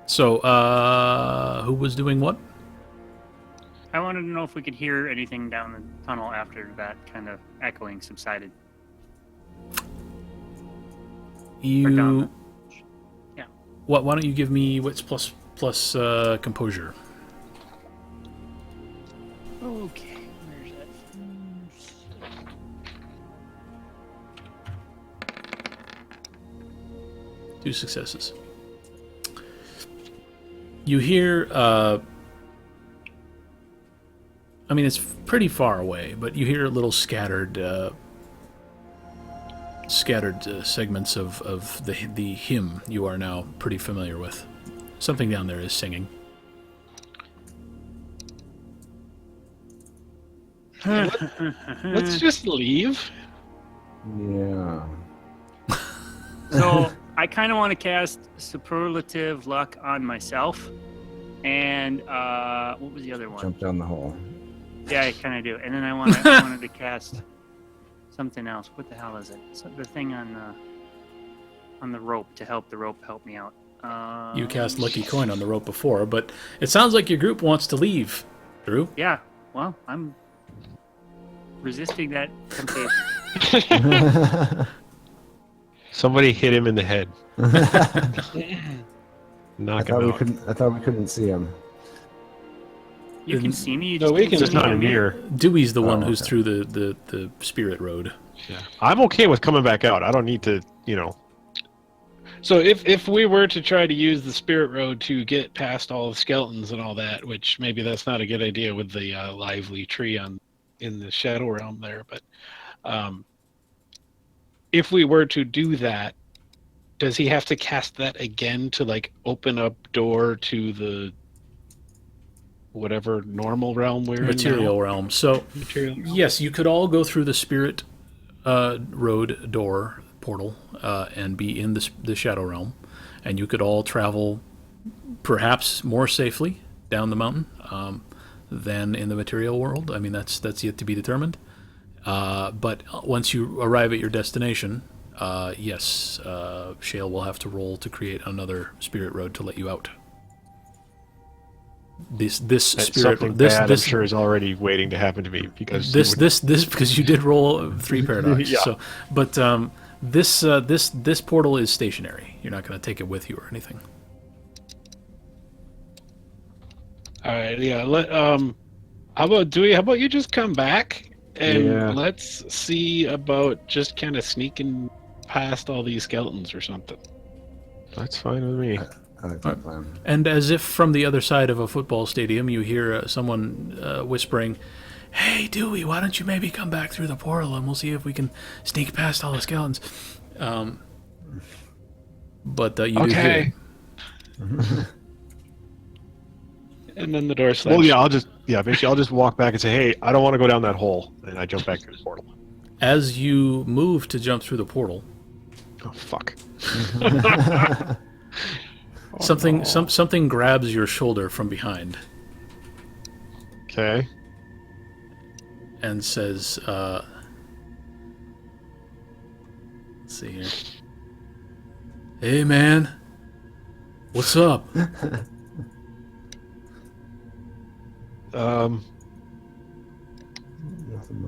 So who was doing what?
I wanted to know if we could hear anything down the tunnel after that kind of echoing subsided. Or down
You.
the- yeah.
What? Why don't you give me wits plus composure?
Okay. Where's that?
2 successes. You hear, I mean, it's pretty far away, but you hear little scattered segments of the hymn you are now pretty familiar with. Something down there is singing.
Let's just leave.
Yeah.
So I kind of want to cast superlative luck on myself, and what was the other one?
Jump down the hole.
Yeah, I kind of do. And then I wanted to cast something else. What the hell is it? So the thing on the rope to help the rope help me out.
You cast Lucky Coin on the rope before, but it sounds like your group wants to leave, Drew.
Yeah. Well, I'm resisting that temptation.
Somebody hit him in the head.
I
Knock him
thought we
out.
couldn't. I thought we couldn't see him.
You can see me. You
No,
just
we
can't
can
Just
see
not
me.
in here.
Dewey's the one
Oh,
who's
okay.
through the spirit road.
Yeah. I'm okay with coming back out. I don't need to, you know.
So if we were to try to use the spirit road to get past all the skeletons and all that, which maybe that's not a good idea with the lively tree in the shadow realm there, but if we were to do that, does he have to cast that again to like open up door to the whatever normal realm we're
Material
in
realm. So,
now? Material realm.
yes, you could all go through the spirit road door portal and be in the shadow realm, and you could all travel perhaps more safely down the mountain than in the material world. I mean, that's yet to be determined. But once you arrive at your destination, yes, Shale will have to roll to create another spirit road to let you out. This
That's
spirit
something
this
bad,
this
I'm sure, is already waiting to happen to me because
this because you did roll 3 paradox.
Yeah.
So, but this portal is stationary. You're not going to take it with you or anything.
All right, yeah. How about Dewey? How about you just come back and
Yeah.
let's see about just kind of sneaking past all these skeletons or something.
that's fine with me.
I like that plan.
And as if from the other side of a football stadium, you hear someone whispering, "Hey, Dewey, why don't you maybe come back through the portal and we'll see if we can sneak past all the skeletons." But you do hear it.
And then the door slams.
Well, yeah, basically I'll just walk back and say, hey, I don't want to go down that hole, and I jump back through the portal.
As you move to jump through the portal,
Oh fuck!
something grabs your shoulder from behind
Okay.
and says, "Let's see here. Hey, man, what's up?"
Nothing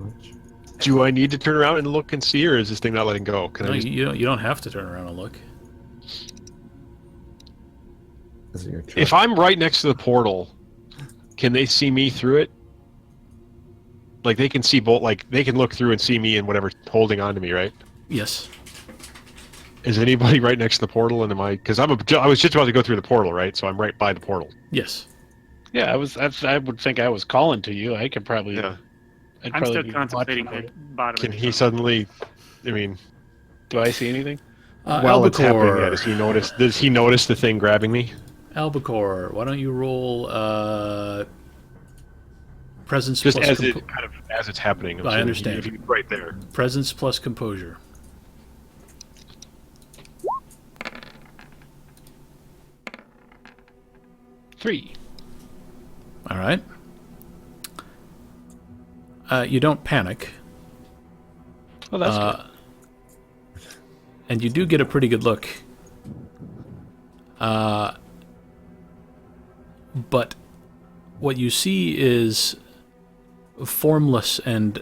much.
Do I need to turn around and look and see, or is this thing not letting go? Can
No,
I just...
you don't have to turn around and look.
Is it your truck?
If I'm right next to the portal, can they see me through it? Like they can see both. Like they can look through and see me and whatever holding on to me, right?
Yes.
Is anybody right next to the portal? And am I? Because I was just about to go through the portal, right? So I'm right by the portal.
Yes.
Yeah, I would think I was calling to you. I could probably.
Yeah.
I'd
I'm
probably
still
be
contemplating
watching
the
for it.
bottom.
Can
of the
he
tunnel.
suddenly? I mean,
Do I see anything?
while it's happening, yeah,
Albacore.
does he notice? Does he notice the thing grabbing me?
Albacore, why don't you roll presence
Just
plus
as as it's happening.
I understand.
If he's right there.
presence plus composure.
Three.
All right. You don't panic,
Well, that's good.
and you do get a pretty good look. But what you see is formless and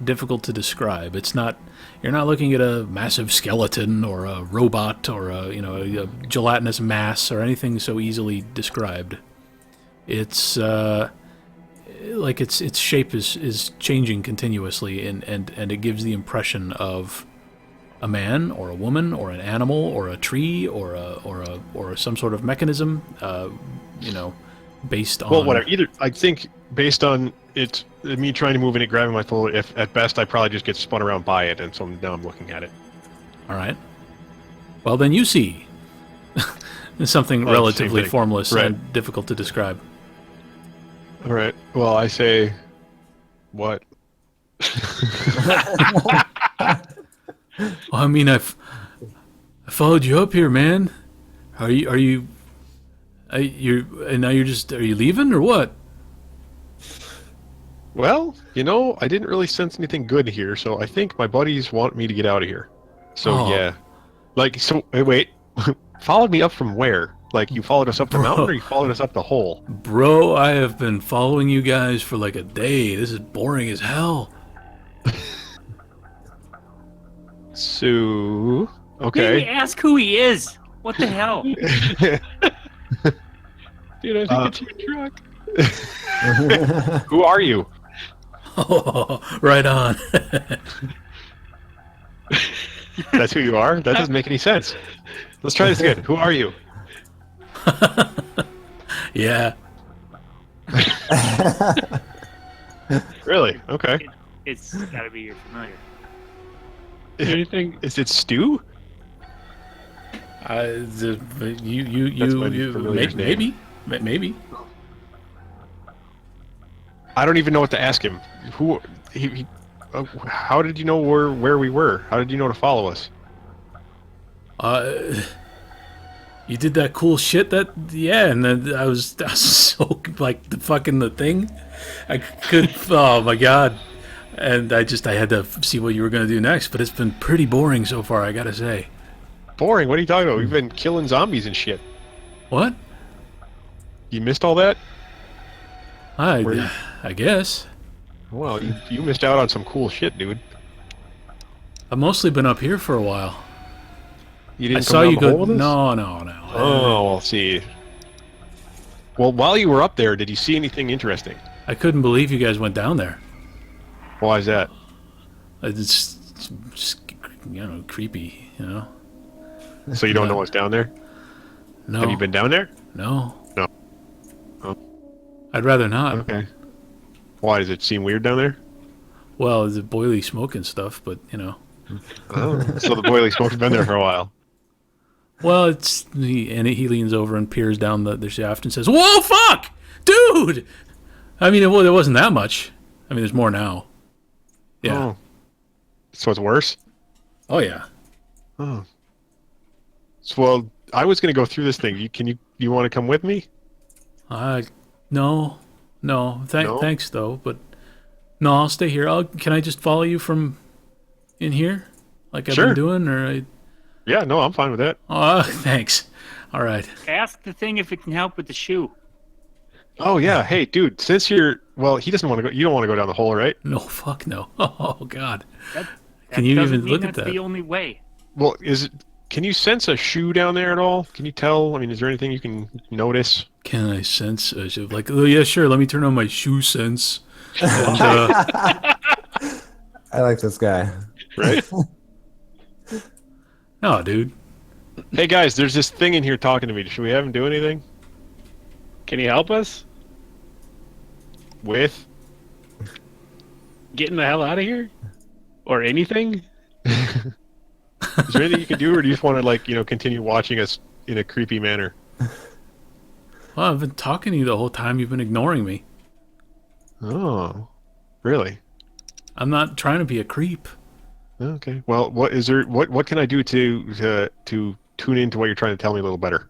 difficult to describe. It's not. You're not looking at a massive skeleton or a robot or a gelatinous mass or anything so easily described. It's like its shape is changing continuously, and it gives the impression of a man or a woman or an animal or a tree or some sort of mechanism. Based on
Well, whatever. Either I think based on it, me trying to move and it grabbing my foot. If at best I probably just get spun around by it, and so now I'm looking at it.
All right. Well, then you see something
Well,
relatively
same thing.
formless
Right.
and difficult to describe.
All right. Well, I say, what?
I mean, I followed you up here, man. Are you and now you're just, are you leaving or what?
Well, I didn't really sense anything good here, so I think my buddies want me to get out of here. So
Oh.
yeah, wait, followed me up from where? Like you followed us up the mountain, or you followed us up the hole?
Bro, I have been following you guys for like a day. This is boring as hell.
So
Maybe
okay.
ask who he is. What the hell?
Dude, I think it's your truck.
Who are you?
Oh, right on.
That's who you are? That doesn't make any sense. Let's try this again. Who are you?
Yeah.
Really? Okay.
It's got to be your familiar.
Anything?
Is it Stu? That's my familiar's name.
Maybe.
I don't even know what to ask him. Who? How did you know where we were? How did you know to follow us?
You did that cool shit and then I was so like the thing. I could, oh my god. And I had to see what you were going to do next, but it's been pretty boring so far, I gotta say.
Boring? What are you talking about? We've been killing zombies and shit.
What?
You missed all that?
I guess.
Well, you missed out on some cool shit, dude.
I've mostly been up here for a while.
You didn't
I
come
saw
down
you
the hole
go.
with us?
No.
Oh, well, see. Well, while you were up there, did you see anything interesting?
I couldn't believe you guys went down there.
Why is that?
It's just, creepy,
So you don't know what's down there?
No.
Have you been down there?
No.
No. Oh.
I'd rather not.
Okay. Why, does it seem weird down there?
Well, the boily smoke and stuff, but,
Oh. So the boiling smoke's been there for a while.
Well, he leans over and peers down the shaft and says, "Whoa, fuck! Dude!" I mean, it wasn't that much. I mean, there's more now. Yeah.
Oh. So it's worse?
Oh, yeah.
Oh. So, well, I was going to go through this thing. You want to come with me?
No.
No?
Thanks, though, but... No, I'll stay here. Can I just follow you from in here? Like I've
Sure.
been doing,
Yeah, no, I'm fine with that.
Oh, thanks. All right.
Ask the thing if it can help with the shoe.
Oh, yeah. Hey, dude, since you're... Well, he doesn't want to go... You don't want to go down the hole, right?
No, fuck no. Oh, God.
That
Can you
doesn't
even
mean
look at
that's
that?
the only way.
Well, can you sense a shoe down there at all? Can you tell? I mean, is there anything you can notice?
Can I sense a shoe? Like, oh, yeah, sure. Let me turn on my shoe sense. And,
I like this guy.
Right?
no, dude.
Hey, guys, there's this thing in here talking to me. Should we have him do anything?
Can you help us
With?
getting the hell out of here, or anything?
Is there anything you can do, or do you just want to, continue watching us in a creepy manner?
Well, I've been talking to you the whole time. You've been ignoring me.
Oh, really?
I'm not trying to be a creep.
Okay. Well, what can I do to tune into what you're trying to tell me a little better?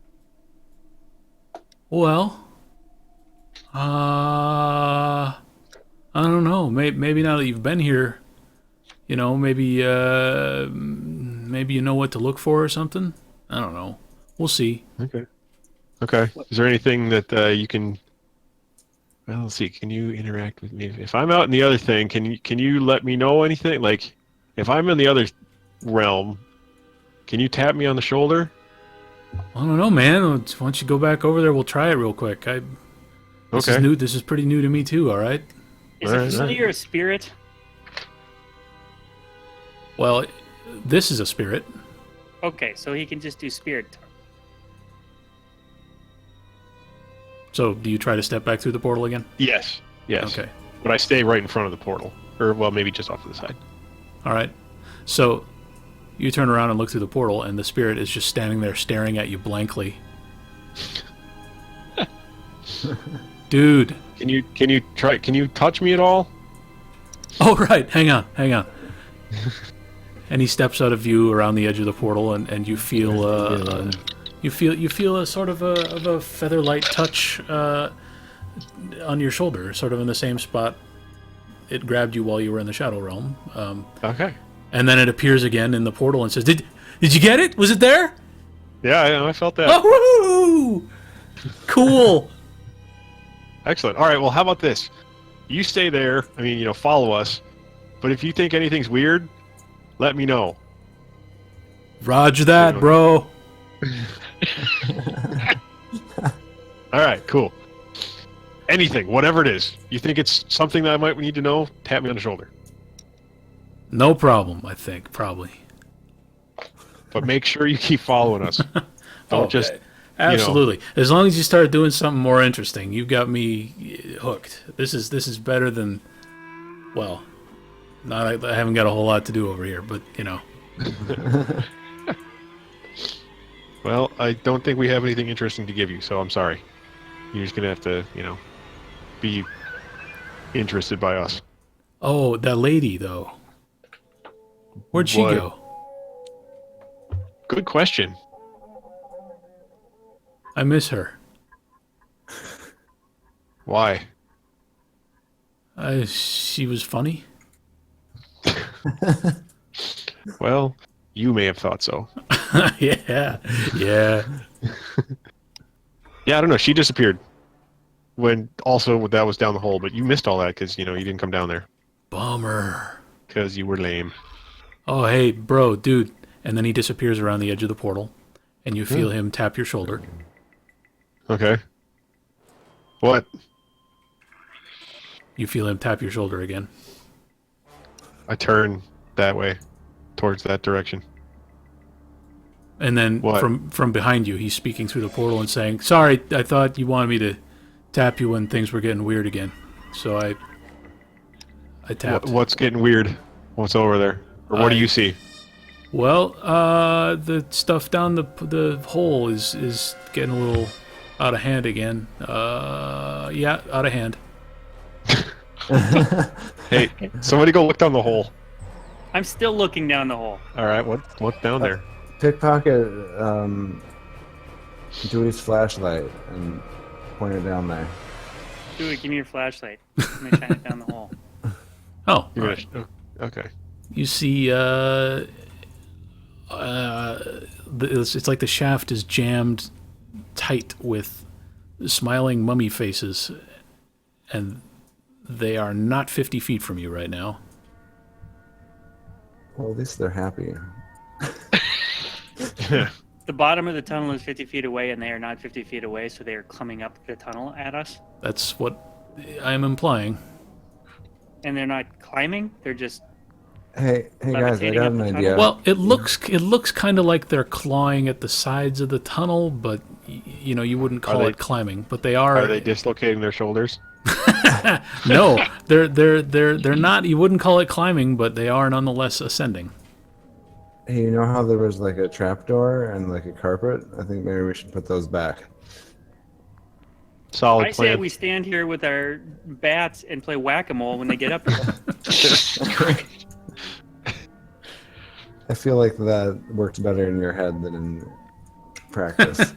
Well, I don't know. Maybe now that you've been here, maybe you know what to look for or something. I don't know. We'll see.
Okay. Okay. Is there anything that you can? Well, let's see. Can you interact with me if I'm out in the other thing? Can you let me know anything? Like, if I'm in the other realm, can you tap me on the shoulder?
I don't know, man. Why don't you go back over there? We'll try it real quick. This
Okay.
is new. This is pretty new to me too. All right.
Is
Alright,
a familiar a spirit?
Well, this is a spirit.
Okay, so he can just do spirit.
So, do you try to step back through the portal again?
Yes. Yes.
Okay.
But I stay right in front of the portal, or well, maybe just off to the side.
All right. So, you turn around and look through the portal, and the spirit is just standing there staring at you blankly. Dude.
Can you touch me at all?
Oh, right. Hang on. And he steps out of view around the edge of the portal, and you feel you feel a sort of a feather light touch on your shoulder, sort of in the same spot it grabbed you while you were in the Shadow Realm.
Okay.
And then it appears again in the portal and says, "Did you get it? Was it there?"
Yeah, I felt that.
Oh, woo! Cool.
Excellent. All right. Well, how about this? You stay there. I mean, follow us. But if you think anything's weird, let me know.
Roger that, bro.
All right. Cool. Anything, whatever it is. You think it's something that I might need to know? Tap me on the shoulder.
No problem, I think, probably.
but make sure you keep following us. Don't just
absolutely. As long as you start doing something more interesting, you've got me hooked. This is better than, well, not I haven't got a whole lot to do over here, but you know.
Well, I don't think we have anything interesting to give you, so I'm sorry. You're just gonna have to, be interested by us.
Oh, that lady though. Where'd she
What?
go?
Good question.
I miss her.
Why?
She was funny.
Well, you may have thought so.
Yeah.
Yeah, I don't know. She disappeared. When also that was down the hole, but you missed all that because you didn't come down there
Bummer.
because you were lame.
Oh, hey, bro, dude. And then he disappears around the edge of the portal, and you feel him tap your shoulder.
Okay. What?
You feel him tap your shoulder again.
I turn that way, towards that direction.
And then
What?
from behind you, he's speaking through the portal and saying, "Sorry, I thought you wanted me to tap you when things were getting weird again. So I tapped."
What's getting weird? What's over there? Or what do you see?
Well, the stuff down the hole is getting a little out of hand again. Yeah, out of hand.
Hey, somebody go look down the hole.
I'm still looking down the hole.
All right, what's down there?
Pickpocket Dewey's flashlight and point it down there.
Dewey, give me your flashlight. I'm gonna shine it down the hole.
Oh, all
You're
right.
Okay.
You see, it's like the shaft is jammed tight with smiling mummy faces, and they are not 50 feet from you right now.
Well, at least they're happy.
The bottom of the tunnel is 50 feet away, and they are not 50 feet away, so they are coming up the tunnel at us.
That's what I'm implying.
And they're not climbing; they're just
Hey guys, I
Levitating
got
up
an
the
idea.
tunnel?
Well, it looks kind of like they're clawing at the sides of the tunnel, but you wouldn't call
they-
it climbing. But they are.
Are they dislocating their shoulders?
No, they're not. You wouldn't call it climbing, but they are nonetheless ascending.
Hey, you know how there was like a trapdoor and like a carpet? I think maybe we should put those back.
Solid
I say
plan.
we stand here with our bats and play whack-a-mole when they get up here.
I feel like that worked better in your head than in practice.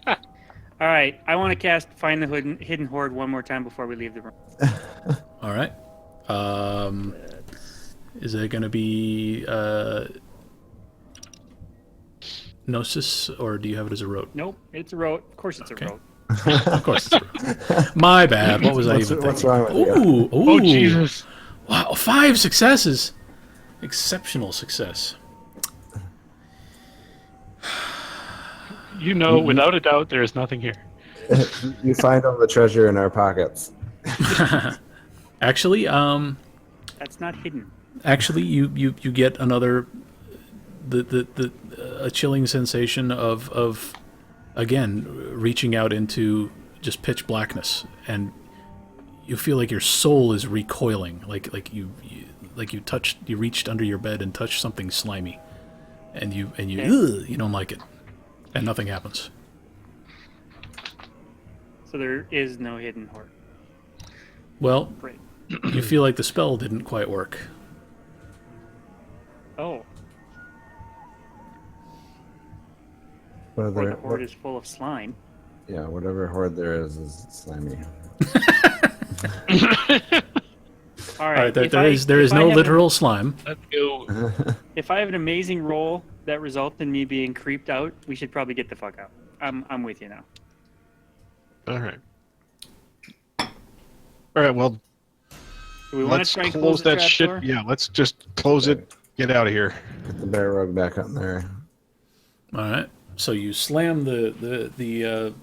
All right, I want to cast Find the Hidden Horde one more time before we leave the room.
All right. Is it going to be Gnosis, or do you have it as a rote?
Nope, it's a rote. Of course, it's
Okay.
a rote.
Of course, it's a rote. My bad. What was I even
What's
thinking?
wrong with you?
Ooh,
Oh,
ooh.
Jesus.
Wow, 5 successes. Exceptional success.
You know, without a doubt, there is nothing here.
You find all the treasure in our pockets.
Actually,
That's not hidden.
you get another a chilling sensation of again reaching out into just pitch blackness, and you feel like your soul is recoiling, like you reached under your bed and touched something slimy, and you
Okay.
you don't like it, and nothing happens.
So there is no hidden horde.
Well,
Great.
you feel like the spell didn't quite work.
Oh,
But
or
there,
the horde is full of slime.
yeah, whatever horde there is slimy.
All
All
right,
right, there
if I-
is
if I
no
have
literal slime.
Let's go.
If I have an amazing roll that results in me being creeped out, we should probably get the fuck out. I'm with you now.
All right. All right. Well,
Do we want
let's
to try and
close
close the
that
trap
shit.
door?
Yeah, let's just close it. Get out of here.
Put the bear rug back on there.
All right. So you slam the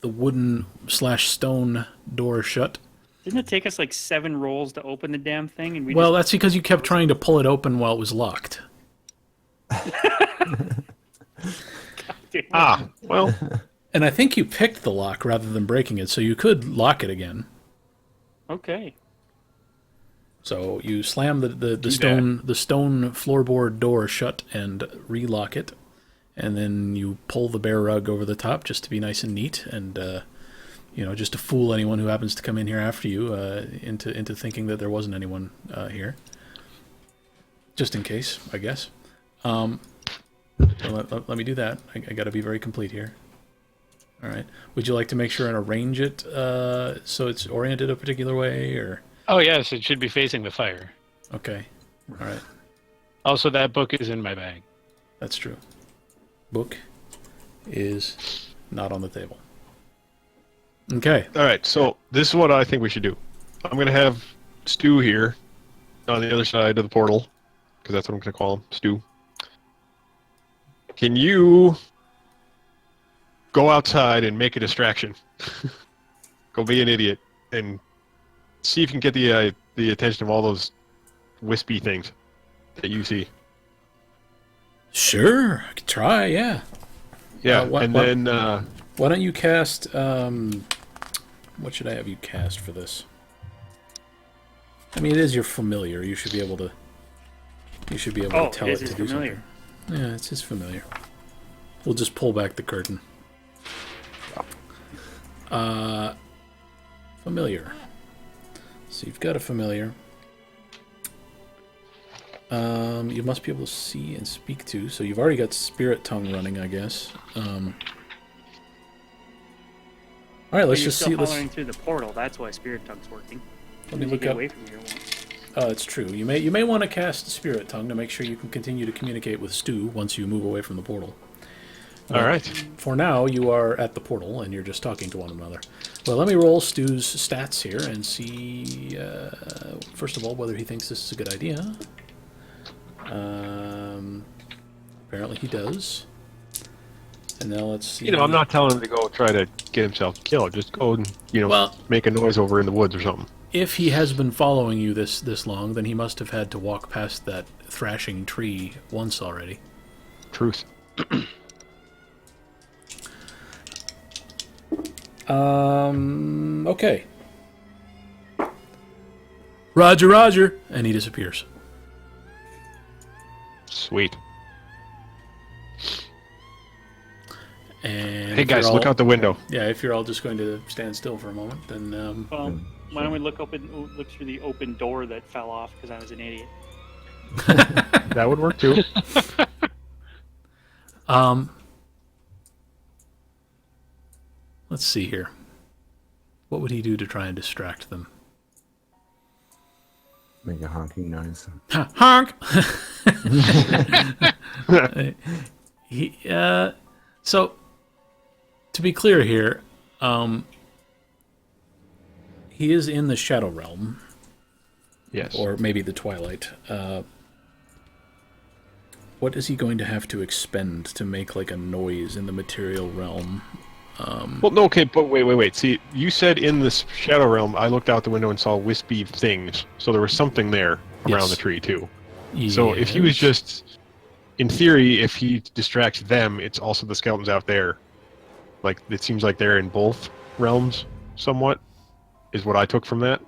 wooden / stone door shut.
Didn't it take us like 7 rolls to open the damn thing? And we
Well,
just...
that's because you kept trying to pull it open while it was locked.
Well,
And I think you picked the lock rather than breaking it, so you could lock it again.
Okay.
So you slam the stone floorboard door shut and relock it, and then you pull the bear rug over the top just to be nice and neat, and just to fool anyone who happens to come in here after you into thinking that there wasn't anyone here. Just in case, I guess. Let me do that. I got to be very complete here. All right. Would you like to make sure and arrange it so it's oriented a particular way, or?
Oh yes, it should be facing the fire.
Okay. All right.
Also, that book is in my bag.
That's true. Book is not on the table. Okay.
all right. So this is what I think we should do. I'm gonna have Stu here on the other side of the portal, because that's what I'm gonna call him, Stu. Can you go outside and make a distraction? Go be an idiot and see if you can get the attention of all those wispy things that you see.
Sure. I could try, yeah.
Yeah,
then... why don't you cast... what should I have you cast for this? I mean, it is your familiar. You should be able to... tell it to do
familiar.
something. Yeah, it's his familiar. We'll just pull back the curtain. Familiar. So you've got a familiar. You must be able to see and speak to. So you've already got Spirit Tongue running, I guess. All right, let's just see.
Following through the portal. That's why Spirit Tongue's working.
Let me look
get
up.
away from here.
It's true. You may want to cast Spirit Tongue to make sure you can continue to communicate with Stu once you move away from the portal.
All right.
For now, you are at the portal and you're just talking to one another. Well, let me roll Stu's stats here and see, first of all, whether he thinks this is a good idea. Apparently he does. And now let's see.
I'm not telling him to go try to get himself killed. Just go and, make a noise over in the woods or something.
If he has been following you this long, then he must have had to walk past that thrashing tree once already.
Truth.
Okay. Roger, Roger. And he disappears.
Sweet.
And
hey guys, look out the window.
Yeah, if you're all just going to stand still for a moment, then...
why don't we look through the open door that fell off because I was an idiot?
That would work too.
Let's see here. What would he do to try and distract them?
Make a honking noise.
Honk! So, to be clear here, he is in the Shadow Realm.
Yes.
Or maybe the Twilight. What is he going to have to expend to make like a noise in the material realm?
Well, no, okay, but wait. See, you said in this Shadow Realm, I looked out the window and saw wispy things, so there was something there around the tree, too. So if he was just... In theory, if he distracts them, it's also the skeletons out there. Like, it seems like they're in both realms, somewhat, is what I took from that.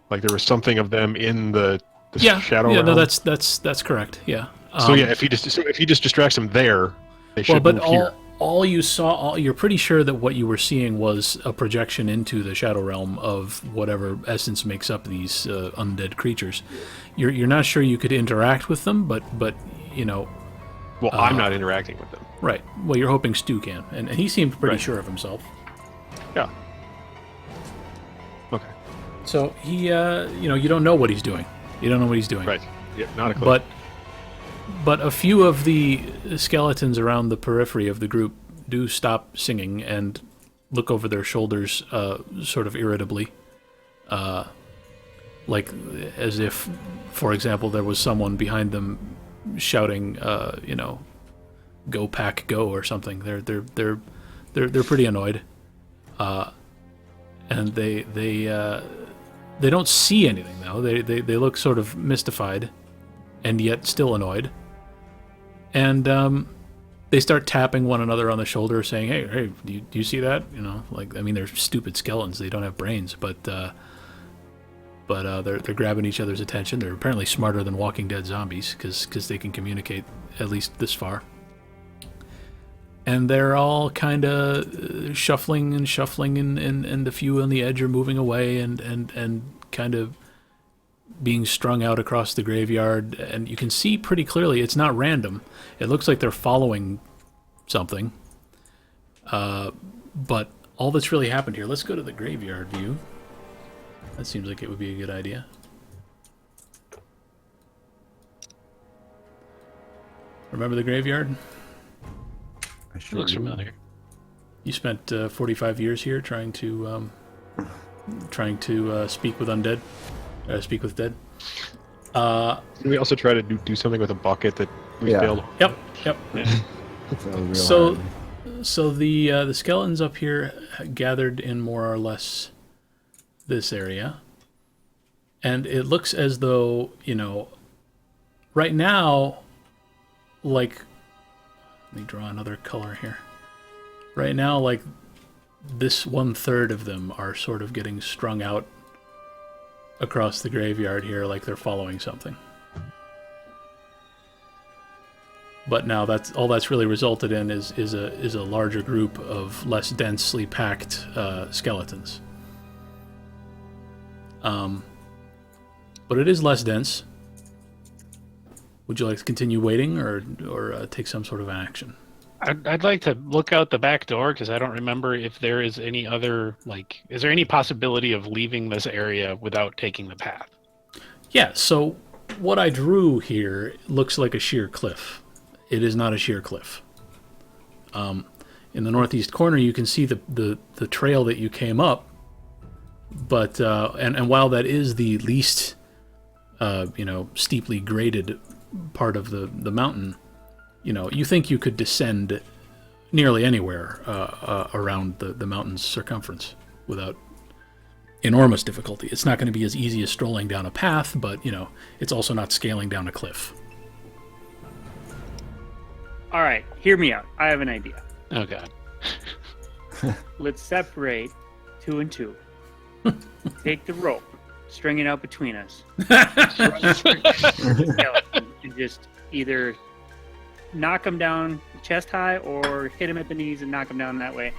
Like, there was something of them in the Shadow Realm.
No, that's correct, yeah.
So yeah, if he just distracts them there, they should move here.
All you saw, you're pretty sure that what you were seeing was a projection into the Shadow Realm of whatever essence makes up these undead creatures. You're not sure you could interact with them, but
Well, I'm not interacting with them.
Right. Well, you're hoping Stu can, and he seemed pretty sure of himself.
Yeah. Okay.
So he, you don't know what he's doing. You don't know what he's doing.
Right. Yeah, not a clue.
But a few of the skeletons around the periphery of the group do stop singing and look over their shoulders sort of irritably. Like as if, for example, there was someone behind them shouting, "Go pack, go" or something. They're pretty annoyed. And they don't see anything though. They look sort of mystified and yet still annoyed. And they start tapping one another on the shoulder, saying, "Hey, do you see that?" You know, like, I mean, they're stupid skeletons; they don't have brains, but they're grabbing each other's attention. They're apparently smarter than Walking Dead zombies because they can communicate at least this far. And they're all kind of shuffling, and the few on the edge are moving away and kind of being strung out across the graveyard. And you can see pretty clearly it's not random. It looks like they're following something. But all that's really happened here. Let's go to the graveyard view. That seems like it would be a good idea. Remember the graveyard?
I sure
Looks
do.
familiar.
You spent 45 years here trying to speak with undead, speak with dead.
Did we also try to do something with a bucket that we
Yeah.
failed?
Yep.
That was real
So,
hard.
the skeletons up here gathered in more or less this area, and it looks as though, you know, right now, like, let me draw another color here. Right now, like, this 1/3 of them are sort of getting strung out across the graveyard here, like they're following something. But now that's all that's really resulted in is a larger group of less densely packed skeletons. But it is less dense. Would you like to continue waiting, or take some sort of action?
I'd like to look out the back door because I don't remember if there is any other, like, is there any possibility of leaving this area without taking the path?
Yeah. So what I drew here looks like a sheer cliff. It is not a sheer cliff. In the northeast corner, you can see the trail that you came up, but and while that is the least steeply graded part of the mountain, you know, you think you could descend nearly anywhere around the mountain's circumference without enormous difficulty. It's not going to be as easy as strolling down a path, but, you know, it's also not scaling down a cliff.
All right, hear me out. I have an idea.
Oh god.
Let's separate 2 and 2. Take the rope, string it out between us, and just either knock them down chest high or hit them at the knees and knock them down that way.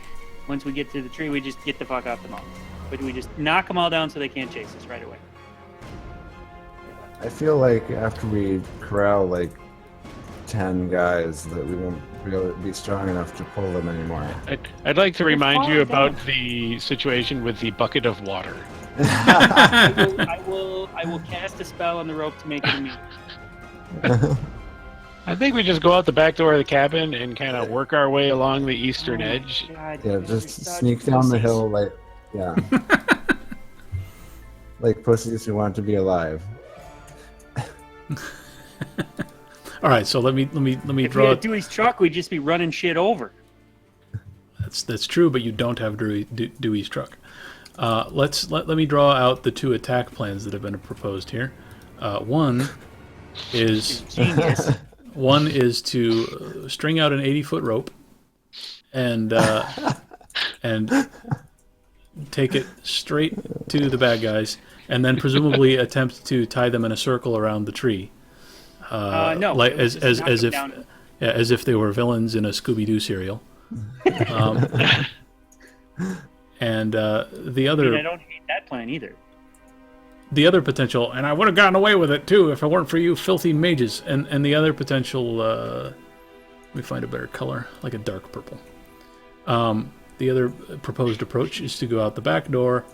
Once we get to the tree, we just get the fuck off the mountain. But we just knock them all down so they can't chase us right away.
I feel like after we corral like 10 guys, that we won't be strong enough to pull them anymore.
I'd like to remind you about the situation with the bucket of water.
I will cast a spell on the rope to make it immune.
I think we just go out the back door of the cabin and kind of work our way along the eastern edge.
God,
Yeah,
you're
just
such
sneak down the
pussies.
hill like, yeah. Like pussies who want to be alive.
All right, so let me
If we
draw.
had Dewey's truck, we'd just be running shit over.
That's true, but you don't have Dewey's truck. Let me draw out the 2 attack plans that have been proposed here. One is
Genius.
One is to string out an 80-foot rope and take it straight to the bad guys, and then presumably attempt to tie them in a circle around the tree.
No,
like
just knock them down.
as if they were villains in a Scooby-Doo serial. And the
I
other.
mean, I don't hate that plan either.
The other potential, and I would have gotten away with it too if it weren't for you filthy mages. And the other potential, let me find a better color, like a dark purple. The other proposed approach is to go out the back door,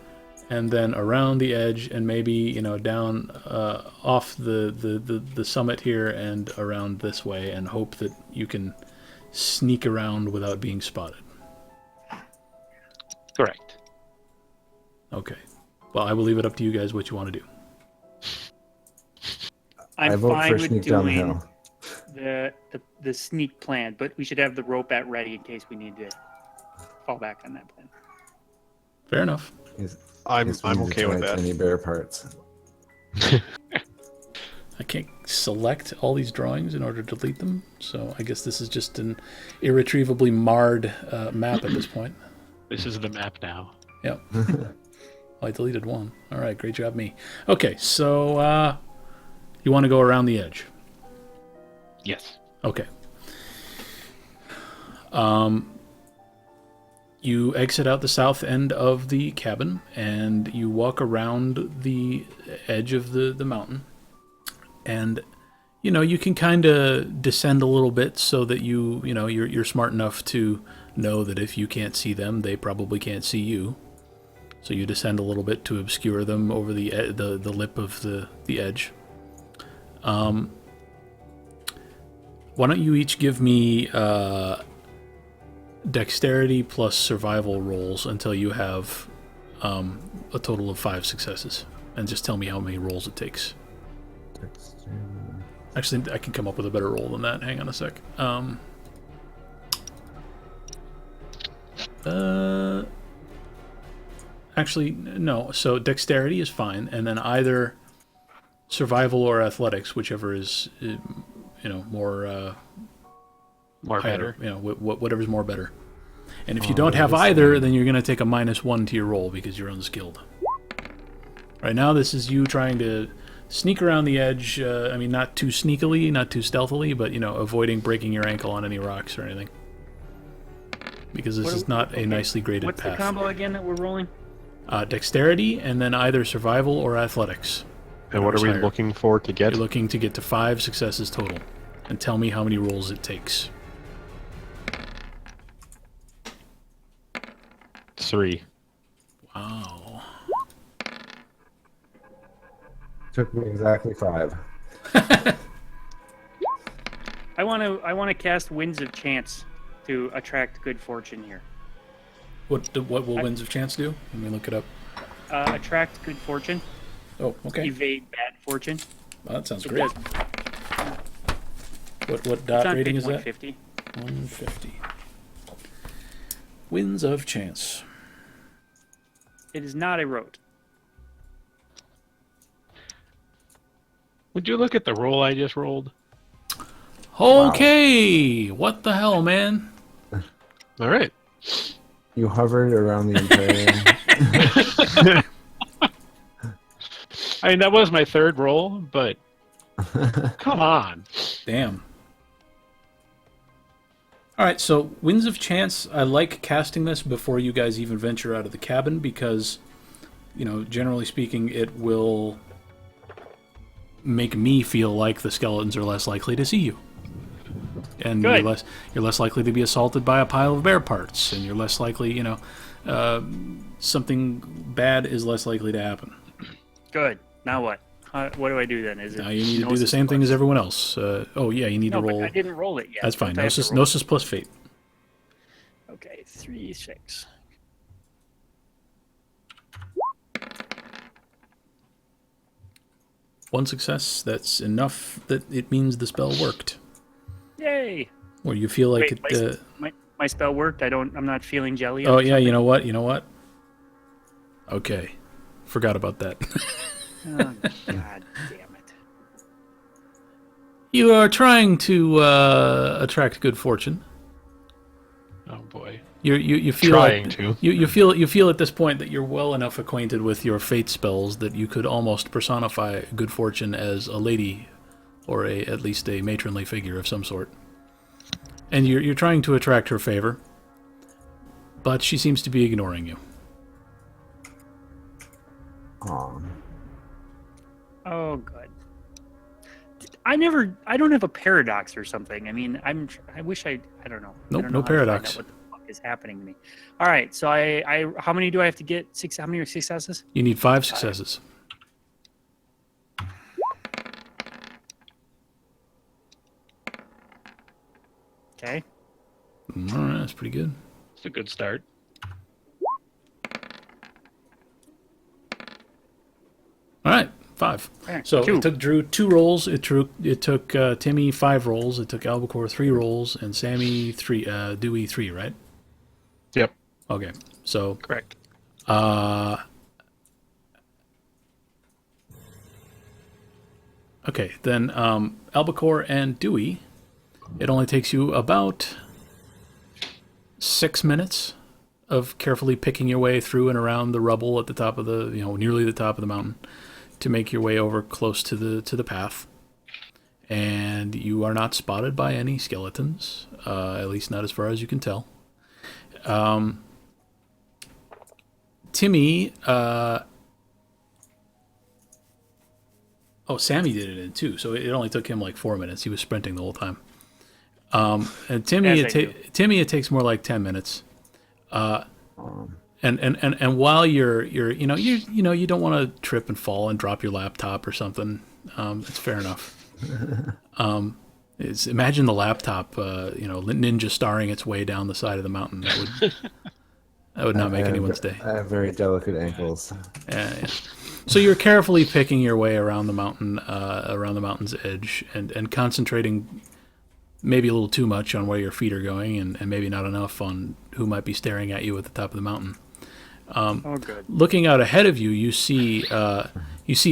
and then around the edge, and maybe, you know, down off the summit here and around this way, and hope that you can sneak around without being spotted.
Correct.
Okay. Well, I will leave it up to you guys what you want to do.
I
I'm
vote
fine
for
with
sneak down the
doing
hill.
the sneak plan, but we should have the rope at ready in case we need to fall back on that plan.
Fair enough.
I'm
Guess we need to
okay with
try
that.
Tiny bear parts.
I can't select all these drawings in order to delete them, so I guess this is just an irretrievably marred map at this point.
This is the map now.
Yep. I deleted one. All right, great job, me. Okay, so you want to go around the edge?
Yes.
Okay. You exit out the south end of the cabin, and you walk around the edge of the mountain. And, you can kind of descend a little bit so that you're smart enough to know that if you can't see them, they probably can't see you. So you descend a little bit to obscure them over the lip of the edge. Why don't you each give me dexterity plus survival rolls until you have a total of 5 successes, and just tell me how many rolls it takes. Actually, I can come up with a better roll than that. Hang on a sec. Actually, no. So dexterity is fine, and then either survival or athletics, whichever is, more
Better.
whatever's more better. And if you don't have either, then you're going to take a -1 to your roll because you're unskilled. Right now, this is you trying to sneak around the edge. Not too sneakily, not too stealthily, but avoiding breaking your ankle on any rocks or anything. Because this is not a nicely graded
What's
path.
the combo again that we're rolling?
Dexterity, and then either survival or athletics.
And what are we looking for to get?
You're looking to get to 5 successes total. And tell me how many rolls it takes.
3.
Wow.
Took me exactly 5.
I want to cast Winds of Chance to attract good fortune here.
What will Winds of Chance do? Let me look it up.
Attract good fortune.
Oh, okay.
Evade bad fortune.
Well, that sounds
It
great.
does.
What
It's
dot
on
rating
page
is that?
150.
150. Winds of Chance.
It is not a road.
Would you look at the roll I just rolled?
Okay, what the hell, man?
All right.
You hovered around the Imperium.
I mean, that was my third roll, but come on.
Damn. All right, so Winds of Chance, I like casting this before you guys even venture out of the cabin because, generally speaking, it will make me feel like the skeletons are less likely to see you. And
Good.
you're less likely to be assaulted by a pile of bear parts, and you're less likely, something bad is less likely to happen.
Good. Now what? What do I do then? Is it
Now you need to do the
Gnosis
same thing as
plus-
everyone else. You need
No,
to
but
roll.
I didn't roll it yet.
That's fine.
Don't I have to roll?
Gnosis plus Fate.
Okay, 3, 6.
One success, that's enough that it means the spell worked.
Yay!
Or you feel like
Wait,
it...
my spell worked. I'm not feeling jelly.
Oh,
or
yeah,
something?
you know what? Okay. Forgot about that.
Oh, God damn it.
You are trying to attract good fortune.
Oh boy.
You feel
Trying
like,
to.
You feel at this point that you're well enough acquainted with your fate spells that you could almost personify good fortune as a lady, or at least a matronly figure of some sort. And you're trying to attract her favor, but she seems to be ignoring you.
Aw.
Oh, good. I don't have a paradox or something. I mean, I wish I don't know.
Nope,
I don't
no
know how to find
paradox.
out what the fuck is happening to me? All right, so how many do I have to get? 6. How many successes?
You need 5 successes.
Okay.
All right, that's pretty good.
It's a good start.
All right, 5.
Alright,
So
2.
it took Drew 2 rolls. It took Timmy 5 rolls. It took Albacore 3 rolls, and Sammy 3. Dewey 3, right?
Yep.
Okay. So
Correct.
Okay, then Albacore and Dewey, it only takes you about 6 minutes of carefully picking your way through and around the rubble at the top of the, nearly the top of the mountain, to make your way over close to the path. And you are not spotted by any skeletons, at least not as far as you can tell. Timmy, Sammy did it in too, so it only took him like 4 minutes. He was sprinting the whole time. And Timmy, it takes more like 10 minutes. And while you're you don't want to trip and fall and drop your laptop or something. It's fair enough. Imagine the laptop, ninja starring its way down the side of the mountain. That would not make anyone's day.
I have very delicate ankles.
Yeah. So you're carefully picking your way around the mountain, around the mountain's edge, and concentrating maybe a little too much on where your feet are going, and maybe not enough on who might be staring at you at the top of the mountain.
Good.
Looking out ahead of you, you see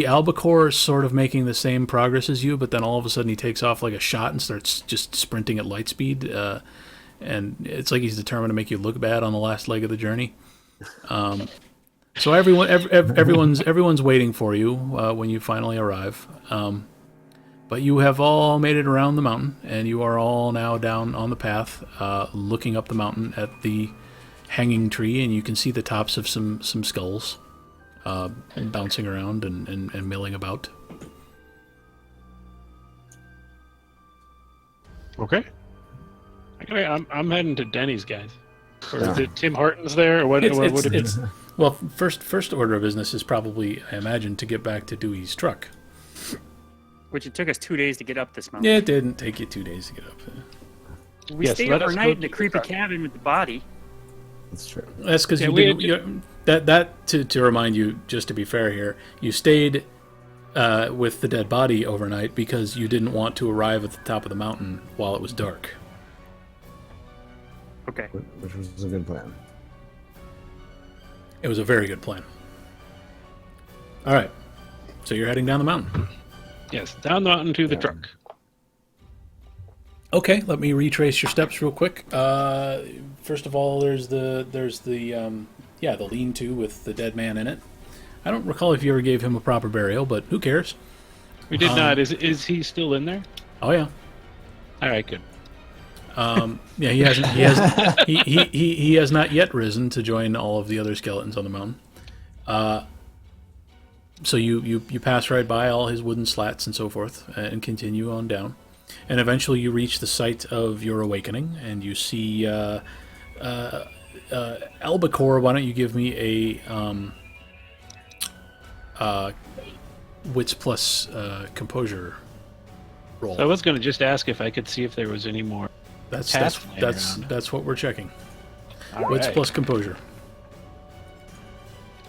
Albacore sort of making the same progress as you, but then all of a sudden he takes off like a shot and starts just sprinting at light speed, and it's like he's determined to make you look bad on the last leg of the journey. So everyone's waiting for you when you finally arrive. But you have all made it around the mountain, and you are all now down on the path, looking up the mountain at the hanging tree, and you can see the tops of some skulls bouncing around and milling about.
Okay.
Okay, I'm heading to Denny's, guys. Or is it Tim Hortons there, or what?
Well, first order of business is probably, I imagine, to get back to Dewey's truck.
Which it took us 2 days to get up this mountain.
Yeah, it didn't take you 2 days to get up.
We stayed
let us go
overnight in
to
the creepy cabin with the body.
That's true.
That's because to remind you, just to be fair here, you stayed with the dead body overnight because you didn't want to arrive at the top of the mountain while it was dark.
Okay.
Which was a good plan.
It was a very good plan. All right, so you're heading down the mountain.
Yes, down the mountain to the truck.
Okay, let me retrace your steps real quick. First of all, there's the lean-to with the dead man in it. I don't recall if you ever gave him a proper burial, but who cares?
We did not. Is he still in there?
Oh yeah.
All right, good.
Yeah, he hasn't. He has not yet risen to join all of the other skeletons on the mountain. So you pass right by all his wooden slats and so forth, and continue on down, and eventually you reach the site of your awakening, and you see Albacore. Why don't you give me a wits plus composure roll?
So I was going to just ask if I could see if there was any more.
That's
around.
that's what we're checking.
All
Wits
right.
plus composure.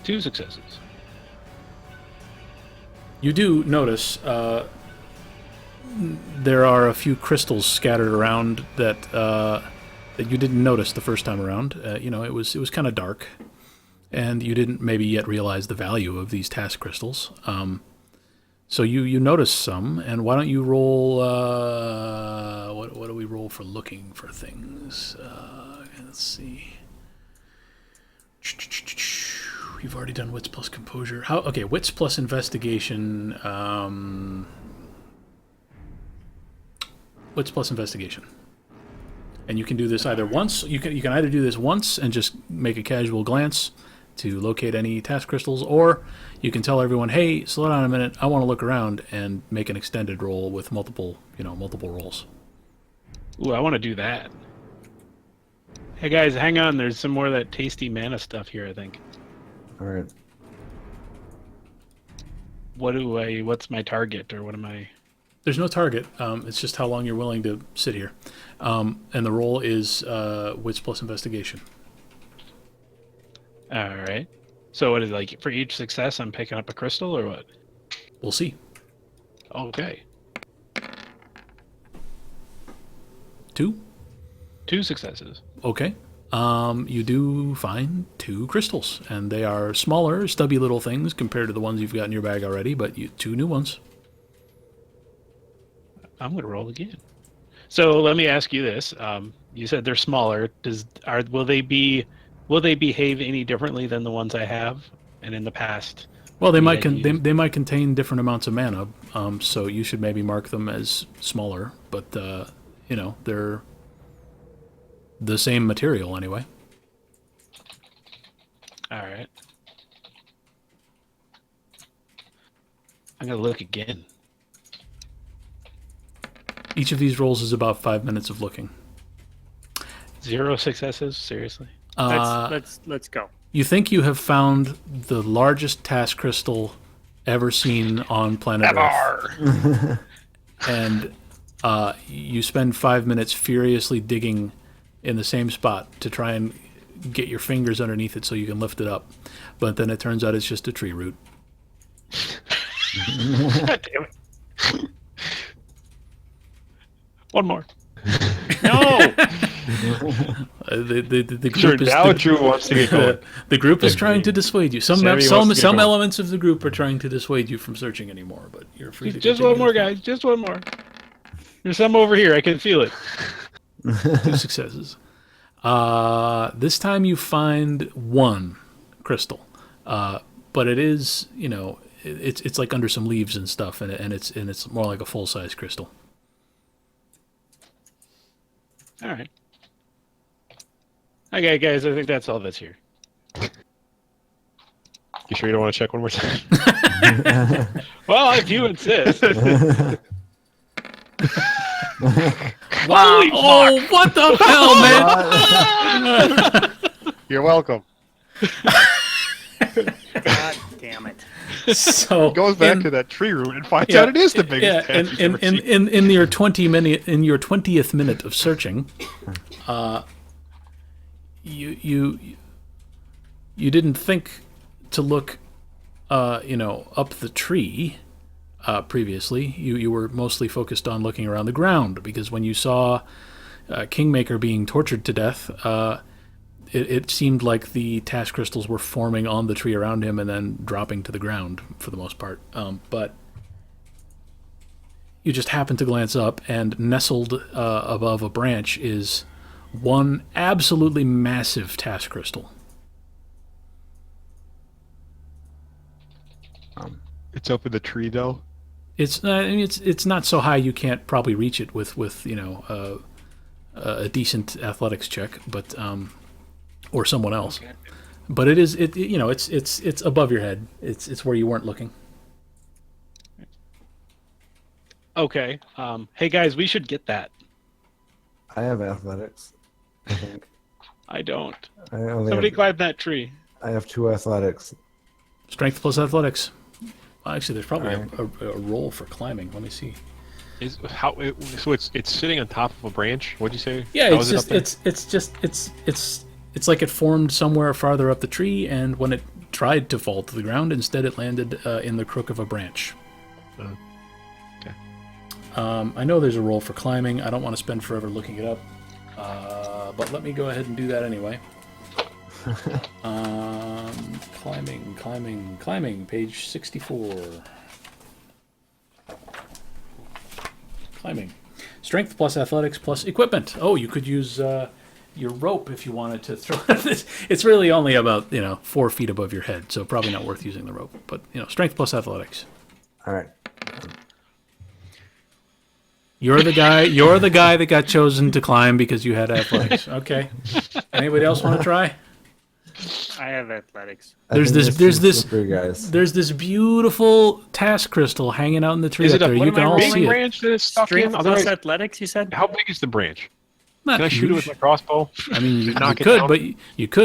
2 successes.
You do notice there are a few crystals scattered around that you didn't notice the first time around. It was kind of dark, and you didn't maybe yet realize the value of these task crystals. So you notice some, and why don't you roll? What do we roll for looking for things? Let's see. You've already done wits plus composure. Okay, wits plus investigation. Wits plus investigation. And you can do this either once. You can either do this once and just make a casual glance to locate any task crystals, or you can tell everyone, "Hey, slow down a minute. I want to look around," and make an extended roll with multiple rolls.
Ooh, I want to do that. Hey guys, hang on. There's some more of that tasty mana stuff here, I think.
All right.
What's my target, or what am I?
There's no target. It's just how long you're willing to sit here. And the roll is wits plus investigation.
All right. So what is it, like for each success I'm picking up a crystal, or what?
We'll see.
Okay.
2.
2 successes.
Okay. You do find 2 crystals, and they are smaller, stubby little things compared to the ones you've got in your bag already, but 2 new ones.
I'm gonna roll again. So let me ask you this: you said they're smaller. Will they behave any differently than the ones I have and in the past?
Well, they
we
might
had used?
they might contain different amounts of mana, so you should maybe mark them as smaller. But they're the same material anyway.
All right. I'm gonna look again.
Each of these rolls is about 5 minutes of looking.
0 successes. Seriously.
Let's go.
You think you have found the largest task crystal ever seen on planet Earth, and you spend 5 minutes furiously digging in the same spot to try and get your fingers underneath it so you can lift it up. But then it turns out it's just a tree root.
God damn it. One more. No.
The
Sure,
group is
now Drew wants to get going.
the group is trying to dissuade you. Some
Sammy wants to get
some
going.
elements of the group are trying to dissuade you from searching anymore. But you're free to
Just
continue.
one more, guys. Just one more. There's some over here. I can feel it.
2 successes. This time you find 1 crystal, but it is it's like under some leaves and stuff, and it's more like a full size crystal.
All right. Okay, guys. I think that's all that's here.
You sure you don't want to check one more time?
Well, if you insist.
Wow! Oh, what the hell, man!
You're welcome.
God damn it.
So
Goes back
in-
to that tree root and finds
yeah,
out it is the biggest.
Yeah,
task you've ever seen.
in your 20th minute of searching, you didn't think to look, up the tree. Previously, you were mostly focused on looking around the ground, because when you saw Kingmaker being tortured to death, it seemed like the task crystals were forming on the tree around him and then dropping to the ground for the most part. But you just happened to glance up, and nestled above a branch is 1 absolutely massive task crystal.
It's up in the tree, though.
It's it's not so high you can't probably reach it with a decent athletics check, but or someone else.
Okay.
But it's above your head. It's where you weren't looking.
Okay. Hey, guys, we should get that.
I have athletics. I think
I don't.
I only
Somebody
have,
climb that tree.
I have 2 athletics.
Strength plus athletics. Well, actually, there's probably
Alright.
a roll for climbing. Let me see.
So it's sitting on top of a branch. What'd you say?
Yeah,
How
it's
is it
just
up there?
it's like it formed somewhere farther up the tree, and when it tried to fall to the ground, instead it landed in the crook of a branch.
Okay.
I know there's a roll for climbing. I don't want to spend forever looking it up, but let me go ahead and do that anyway. Climbing, page 64. Climbing. Strength plus athletics plus equipment. Oh, you could use your rope if you wanted to throw this. It's really only about 4 feet above your head, so probably not worth using the rope. But strength plus athletics.
All right.
You're the guy that got chosen to climb because you had athletics. Okay. Anybody else want to try?
I have athletics.
There's
I think
there's
too
this
slippery, guys.
there's this beautiful task crystal hanging out in the tree
Is
up
it a
there. You can all
big
see it.
branch that is stuck
Strength
in?
plus
Otherwise,
athletics, you said?
how big is the branch?
Not
Can I shoot it with
huge.
my crossbow?
I mean, you
knock it
could,
down?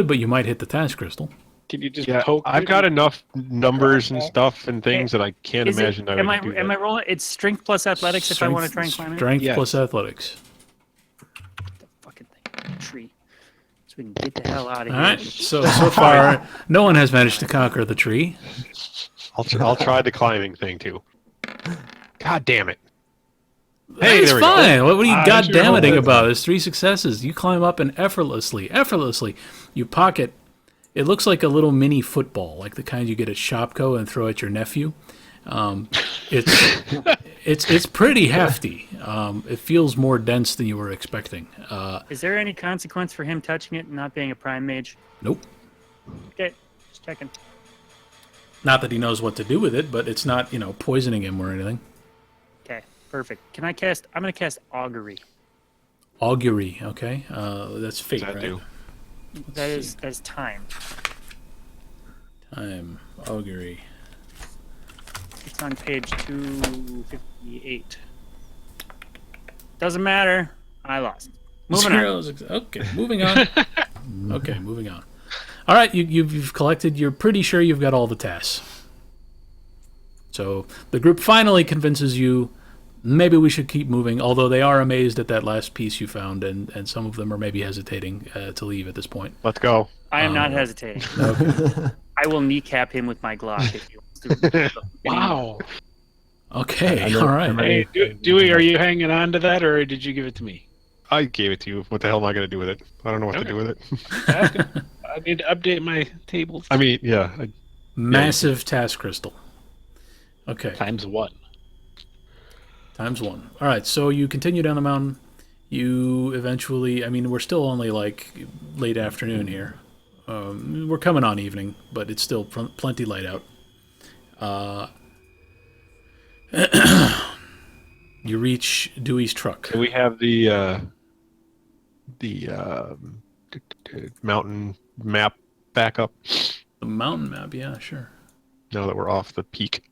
but you might hit the task crystal.
Can you just
Yeah,
poke?
I've
it?
got enough numbers and stuff and things that I can't
Is it,
imagine that
am
I
I
can do
am
that.
I rolling? It's strength plus athletics if I want to try and climb it.
Strength
Yes.
plus athletics.
The fucking thing, tree, so we can get the hell out of
All
here.
right. So far, no one has managed to conquer the tree.
I'll try the climbing thing too. God damn it! Hey,
It's
there we go.
fine. What are you
I
goddamning
sure
about? There's 3 successes. You climb up and effortlessly. You pocket. It looks like a little mini football, like the kind you get at Shopko and throw at your nephew. It's It's pretty hefty. It feels more dense than you were expecting.
Is there any consequence for him touching it and not being a prime mage?
Nope.
Okay, just checking.
Not that he knows what to do with it, but it's not, poisoning him or anything.
Okay, perfect. Can I cast? I'm gonna cast augury.
Augury, okay. That's fate,
What's that
right?
do?
That's time.
Time. Augury.
It's on page 258. Doesn't matter. I lost. Moving on.
Okay, moving on. Okay, moving on. All right, you've collected. You're pretty sure you've got all the tasks. So the group finally convinces you maybe we should keep moving, although they are amazed at that last piece you found, and some of them are maybe hesitating to leave at this point.
Let's go.
I am not hesitating.
Okay.
I will kneecap him with my Glock if he wants to.
Wow.
Okay, all right.
Hey, Dewey, are you hanging on to that, or did you give it to me?
I gave it to you. What the hell am I going to do with it? I don't know what to do with it.
I need to update my tables.
I mean, yeah.
Massive task crystal. Okay.
Times 1.
Times 1. All right, so you continue down the mountain. You eventually, we're still only like late afternoon here. We're coming on evening, but it's still plenty light out. You reach Dewey's truck.
Do we have the mountain map back up
The mountain map, yeah, sure.
now that we're off the peak?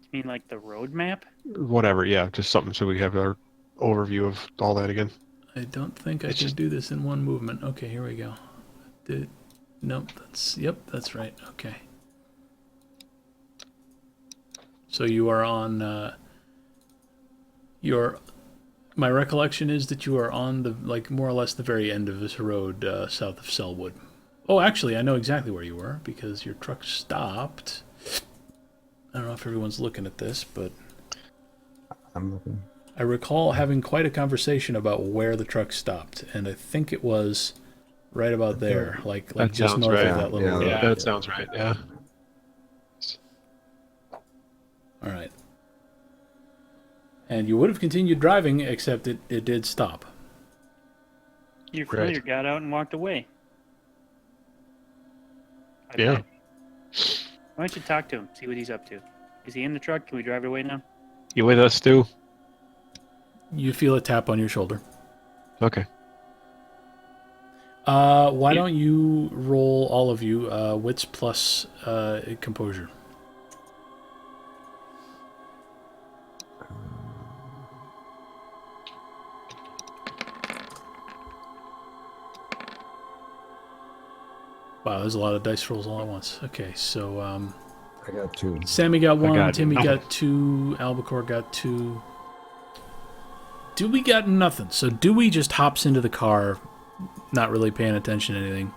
You mean like the road map?
Whatever, yeah, just something so we have our overview of all that again.
I don't think I
It's
can
just-
do this in one movement. Okay, here we go. Nope, that's right. Okay. So you are on, my recollection is that you are on the, more or less the very end of this road, south of Selwood. Oh, actually, I know exactly where you were, because your truck stopped. I don't know if everyone's looking at this, but
I'm looking.
I recall having quite a conversation about where the truck stopped, and I think it was right about there, like
That
just
sounds
north
right.
of that little road.
Yeah, that sounds right, yeah.
All right. And you would have continued driving, except it did stop.
Your
Right.
familiar got out and walked away. I
Yeah.
bet. Why don't you talk to him, see what he's up to? Is he in the truck? Can we drive it away now?
You with us, Stu?
You feel a tap on your shoulder.
Okay.
Why don't you roll, all of you, wits plus composure? Wow, there's a lot of dice rolls all at once. Okay, so
I got 2.
Sammy got 1,
got
Timmy
nothing.
got 2, Albacore got 2. Dewey got nothing. So Dewey just hops into the car, not really paying attention to anything.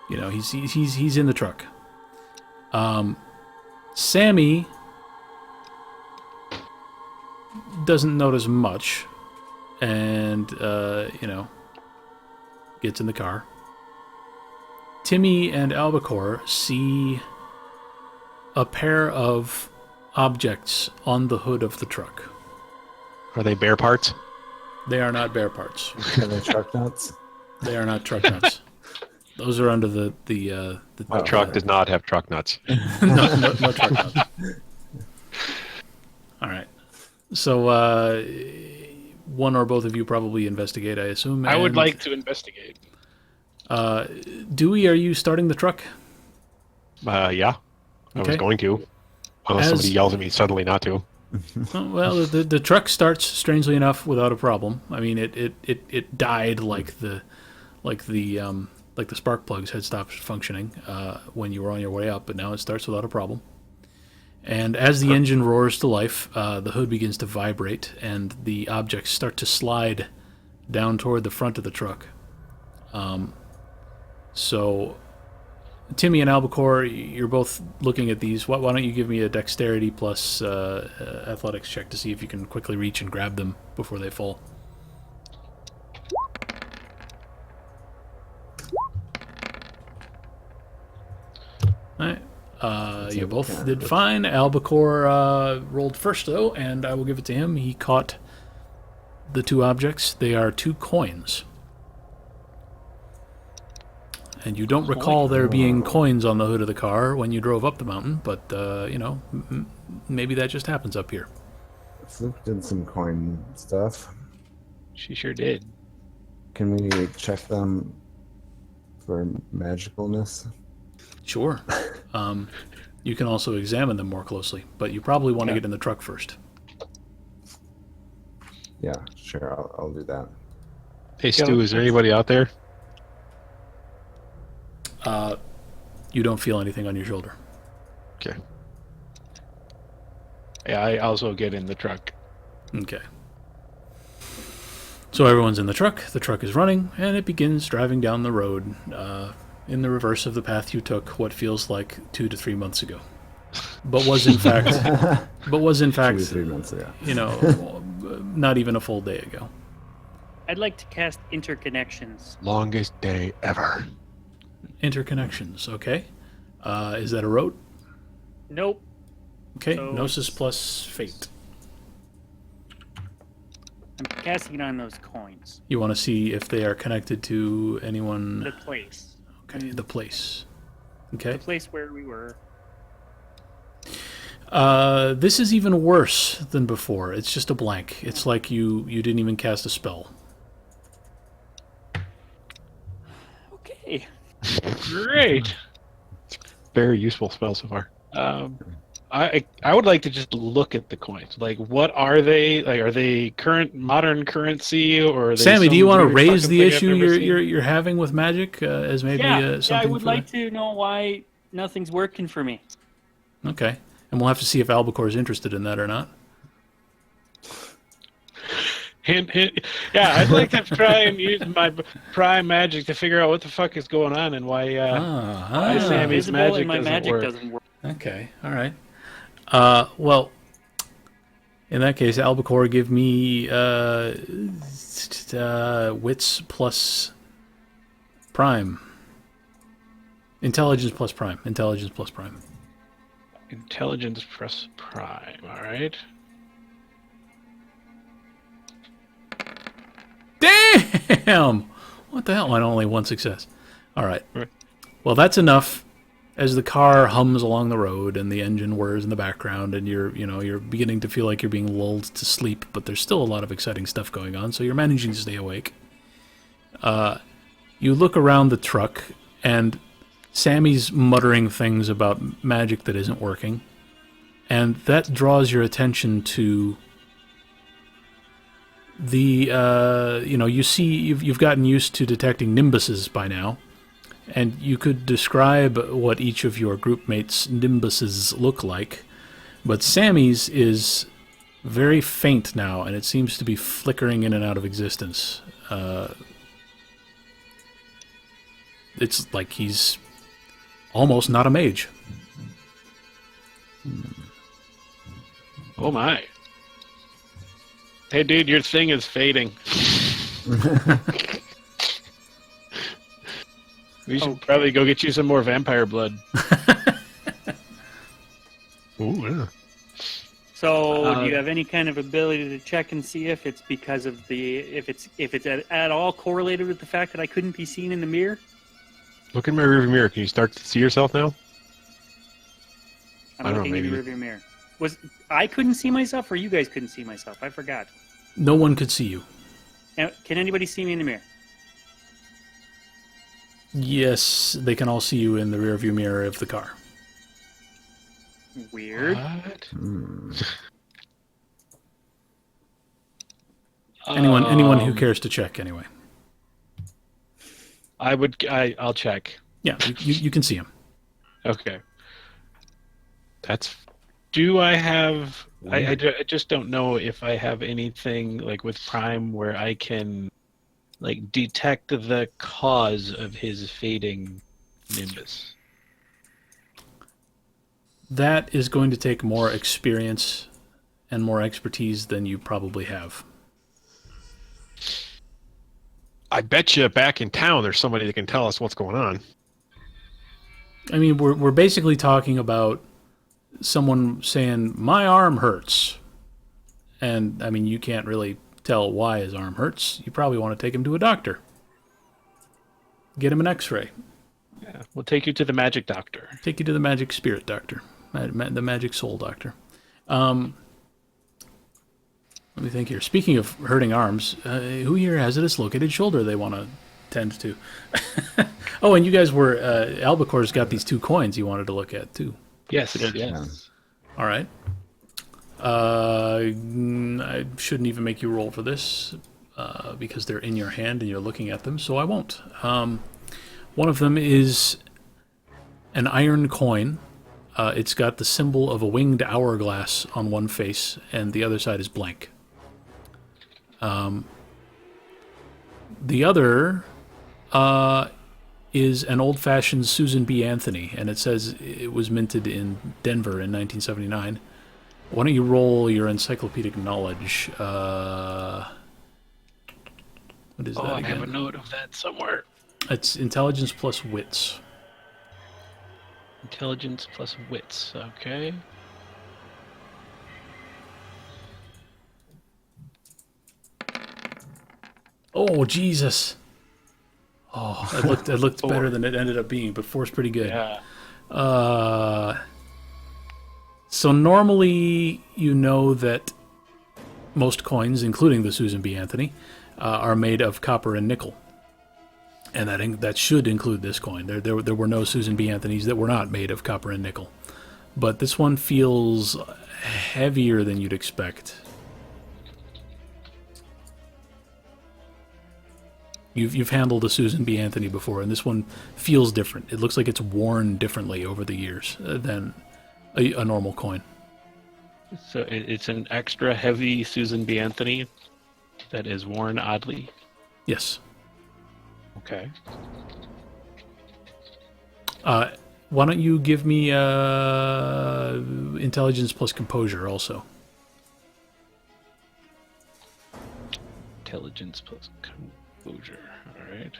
He's in the truck. Sammy doesn't notice much, and gets in the car. Timmy and Albacore see a pair of objects on the hood of the truck.
Are they bear parts?
They are not bear parts.
Are they truck nuts?
They are not truck nuts. Those are under the
My truck does not have truck nuts.
no truck nuts. All right. So one or both of you probably investigate, I assume.
I would
and,
like to investigate.
Dewey, are you starting the truck?
Yeah. I was
Okay.
going to. Unless
As-
somebody yells at me suddenly not to.
Oh, well, the truck starts strangely enough without a problem. I mean, it died like the spark plugs had stopped functioning when you were on your way up, but now it starts without a problem. And as the engine roars to life, the hood begins to vibrate, and the objects start to slide down toward the front of the truck. So, Timmy and Albacore, you're both looking at these. Why don't you give me a dexterity plus athletics check to see if you can quickly reach and grab them before they fall. All right. You
like
both
that.
did fine. Albacore rolled first, though, and I will give it to him. He caught the two objects. They are two coins. And you don't recall there being coins on the hood of the car when you drove up the mountain, but, maybe that just happens up here.
Fluke did some coin stuff.
She sure did.
Can we check them for magicalness?
Sure. You can also examine them more closely, but you probably want to
Okay.
get in the truck first.
Yeah, sure. I'll do that.
Hey, Stu, is there anybody out there?
You don't feel anything on your shoulder.
Okay.
Yeah, I also get in the truck.
Okay. So everyone's in the truck is running, and it begins driving down the road in the reverse of the path you took what feels like 2 to 3 months ago. But was in fact
2 to 3 months ago.
Not even a full day ago.
I'd like to cast interconnections.
Longest day ever.
Interconnections, okay. Is that a road?
Nope.
Okay,
So
Gnosis plus Fate.
I'm casting it on those coins.
You want to see if they are connected to anyone?
The place.
Okay, the place.
The
Okay.
place where we were.
This is even worse than before. It's just a blank. It's like you didn't even cast a spell.
Okay.
Great.
Very useful spell so far.
I would like to just look at the coins. Like, what are they? Like, are they modern currency, or are they
Sammy, do you want to
weird
raise
fucking
the
thing I've
issue
never seen?
you're having with magic as maybe
Yeah,
something
I would
for
like to know why nothing's working for me.
Okay, and we'll have to see if Albacore is interested in that or not.
Hint, hint. Yeah, I'd like to try and use my prime magic to figure out what the fuck is going on and why Sammy's
Visible
magic
and my
doesn't
magic
work.
doesn't work.
Okay, all right. Well, in that case, Albacore, give me wits plus prime. Intelligence plus prime. Intelligence plus prime.
Intelligence plus prime. All right.
Damn! What the hell? I only one success. All right.
Right.
Well, that's enough. As the car hums along the road and the engine whirs in the background, and you're beginning to feel like you're being lulled to sleep, but there's still a lot of exciting stuff going on, so you're managing to stay awake. You look around the truck, and Sammy's muttering things about magic that isn't working, and that draws your attention to the you see you've gotten used to detecting nimbuses by now, and you could describe what each of your group mates' nimbuses look like, but Sammy's is very faint now, and it seems to be flickering in and out of existence. It's like he's almost not a mage.
Oh my. Hey, dude, your thing is fading. We should probably go get you some more vampire blood.
Ooh, yeah.
So, do you have any kind of ability to check and see if it's because of if it's at all correlated with the fact that I couldn't be seen in the mirror?
Look in my rearview mirror. Can you start to see yourself now?
I'm
I don't know,
looking in the
maybe-
rearview mirror. I couldn't see myself, or you guys couldn't see myself? I forgot.
No one could see you.
Now, can anybody see me in the mirror?
Yes, they can all see you in the rearview mirror of the car.
Weird.
What?
Anyone who cares to check, anyway.
I'll check.
Yeah, you can see him.
Okay.
That's
Do I have... I just don't know if I have anything like with Prime where I can like detect the cause of his fading nimbus.
That is going to take more experience and more expertise than you probably have.
I bet you back in town there's somebody that can tell us what's going on.
I mean, we're basically talking about someone saying my arm hurts, and I mean you can't really tell why his arm hurts. You probably want to take him to a doctor, get him an X-ray,
Yeah, we'll take you to the magic doctor.
take you to the magic spirit doctor, the magic soul doctor. Let me think here. Speaking of hurting arms, who here has a dislocated shoulder they want to tend to? Oh, and you guys were Albacore's got these 2 coins you wanted to look at too.
Yes,
Yes.
yes.
All right. I shouldn't even make you roll for this because they're in your hand and you're looking at them, so I won't. One of them is an iron coin. It's got the symbol of a winged hourglass on one face, and the other side is blank. The other is an old-fashioned Susan B. Anthony, and it says it was minted in Denver in 1979. Why don't you roll your encyclopedic knowledge? What is that
I
again?
have a note of that somewhere.
It's intelligence plus wits.
Intelligence plus wits. Okay.
Oh, Jesus. Oh, it looked better than it ended up being, but 4's pretty good.
Yeah.
So normally you know that most coins, including the Susan B. Anthony, are made of copper and nickel. And that should include this coin. There were no Susan B. Anthonys that were not made of copper and nickel. But this one feels heavier than you'd expect. You've handled a Susan B. Anthony before, and this one feels different. It looks like it's worn differently over the years than a normal coin.
So it's an extra heavy Susan B. Anthony that is worn oddly.
Yes.
Okay.
Why don't you give me intelligence plus composure also?
Intelligence plus composure. All right.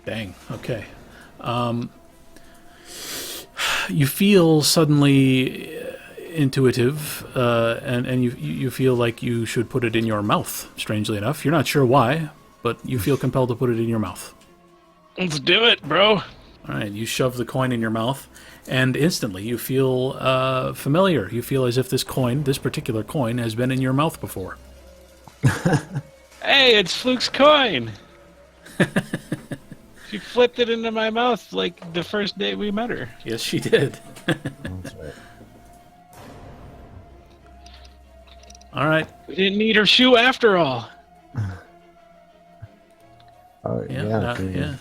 Dang. Okay. You feel suddenly intuitive, and you feel like you should put it in your mouth. Strangely enough, you're not sure why, but you feel compelled to put it in your mouth.
Let's do it, bro.
All right. You shove the coin in your mouth, and instantly you feel familiar. You feel as if this particular coin, has been in your mouth before.
Hey, it's Fluke's coin. She flipped it into my mouth like the first day we met her.
Yes, she did.
That's right.
All right.
We didn't need her shoe after all.
Oh,
Yeah.
yeah.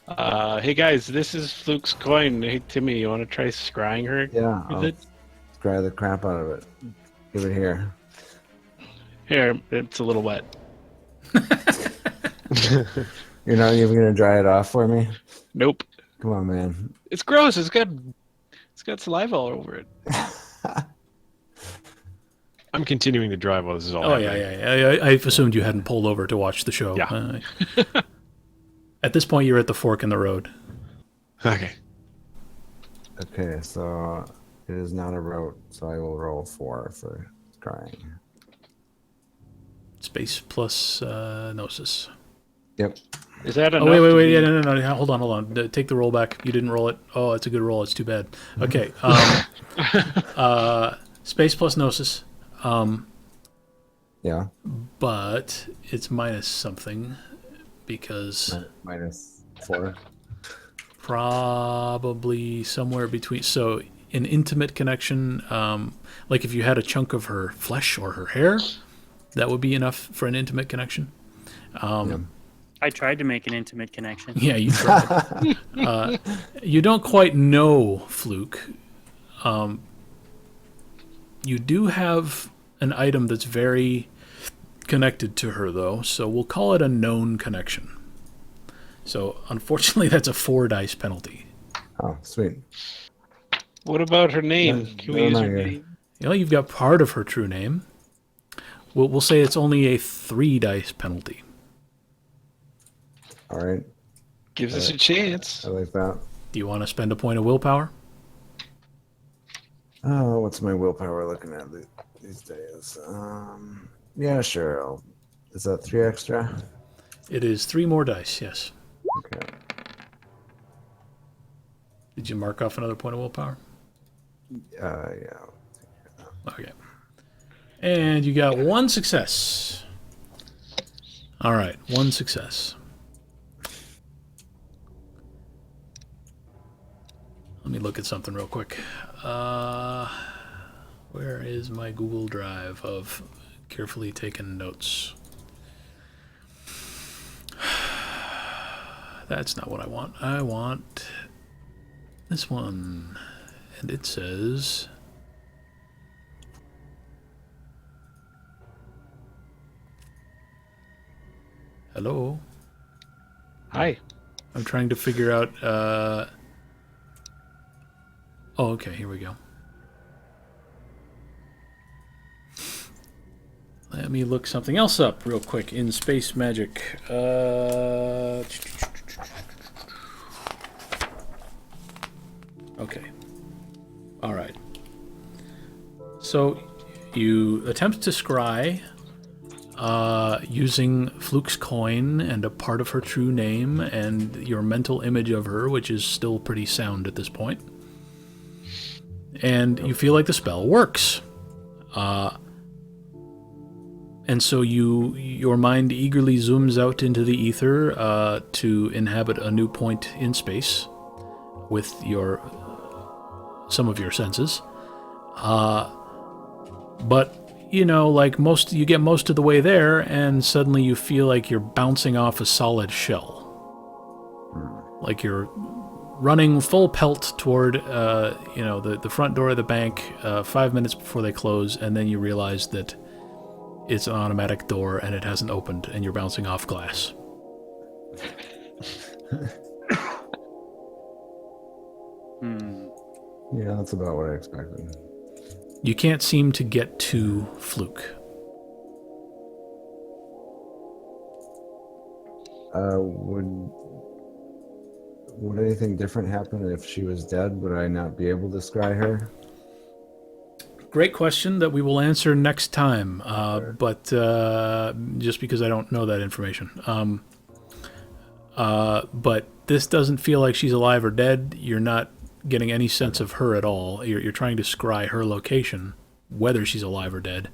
Yeah.
Hey guys, this is Fluke's coin. Hey Timmy, you want to try scrying her
Yeah,
with
I'll
it?
scry the crap out of it. Give it here.
Here, it's a little wet.
You're not even gonna dry it off for me?
Nope.
Come on, man.
It's gross. It's got saliva all over it.
I'm continuing to drive while this is all
Oh
happening.
yeah. I've assumed you hadn't pulled over to watch the show.
Yeah.
At this point, you're at the fork in the road.
Okay.
Okay, so it is not a rote, so I will roll 4 for scrying.
Space plus gnosis.
Yep.
Is that enough?
Oh wait.
to be-
Yeah, no. Hold on. Take the roll back. You didn't roll it. Oh, it's a good roll. It's too bad. Okay. Space plus gnosis.
Yeah.
But it's minus something because
Minus 4.
probably somewhere between. So an intimate connection, like if you had a chunk of her flesh or her hair, that would be enough for an intimate connection.
Yeah.
I tried to make an intimate connection.
Yeah, you tried. You don't quite know Fluke. You do have an item that's very connected to her, though, so we'll call it a known connection. So, unfortunately, that's a 4 dice penalty.
Oh, sweet.
What about her name?
No,
Can we
no,
use
not
her
here.
name?
You know, you've got part of her true name. We'll say it's only a 3 dice penalty.
All right.
Gives us a chance.
I like that.
Do you want to spend a point of willpower?
Oh, what's my willpower looking at these days? Yeah, sure. Is that 3 extra?
It is 3 more dice, yes.
Okay.
Did you mark off another point of willpower?
Yeah.
Okay. And you got 1 success. All right, 1 success. Let me look at something real quick. Where is my Google Drive of carefully taken notes? That's not what I want. I want this one. And it says... Hello?
Hi.
I'm trying to figure out... Oh, okay, here we go. Let me look something else up real quick in Space Magic. Okay. All right. So you attempt to scry using Fluke's coin and a part of her true name and your mental image of her, which is still pretty sound at this point. And you feel like the spell works. And so your mind eagerly zooms out into the ether to inhabit a new point in space with some of your senses. But you know, like you get most of the way there, and suddenly you feel like you're bouncing off a solid shell. Like you're running full pelt toward, the front door of the bank 5 minutes before they close, and then you realize that it's an automatic door and it hasn't opened, and you're bouncing off glass.
Yeah, that's about what I expected.
You can't seem to get to Fluke.
Would anything different happen if she was dead? Would I not be able to scry her?
Great question that we will answer next time, but just because I don't know that information. But this doesn't feel like she's alive or dead. You're not getting any sense of her at all. You're trying to scry her location, whether she's alive or dead,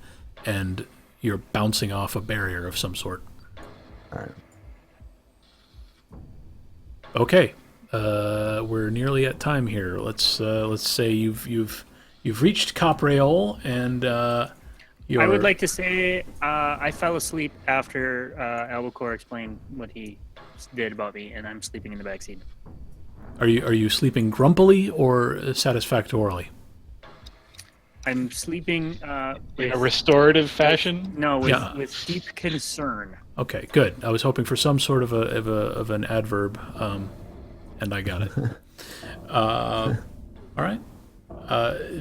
and you're bouncing off a barrier of some sort.
All right.
Okay, we're nearly at time here. Let's say you've reached Copraol, and
I would like to say I fell asleep after Albacore explained what he did about me, and I'm sleeping in the backseat.
Are you sleeping grumpily or satisfactorily?
I'm sleeping
In a restorative fashion?
No,
Yeah.
with deep concern.
Okay, good. I was hoping for some sort of an adverb, and I got it. All right.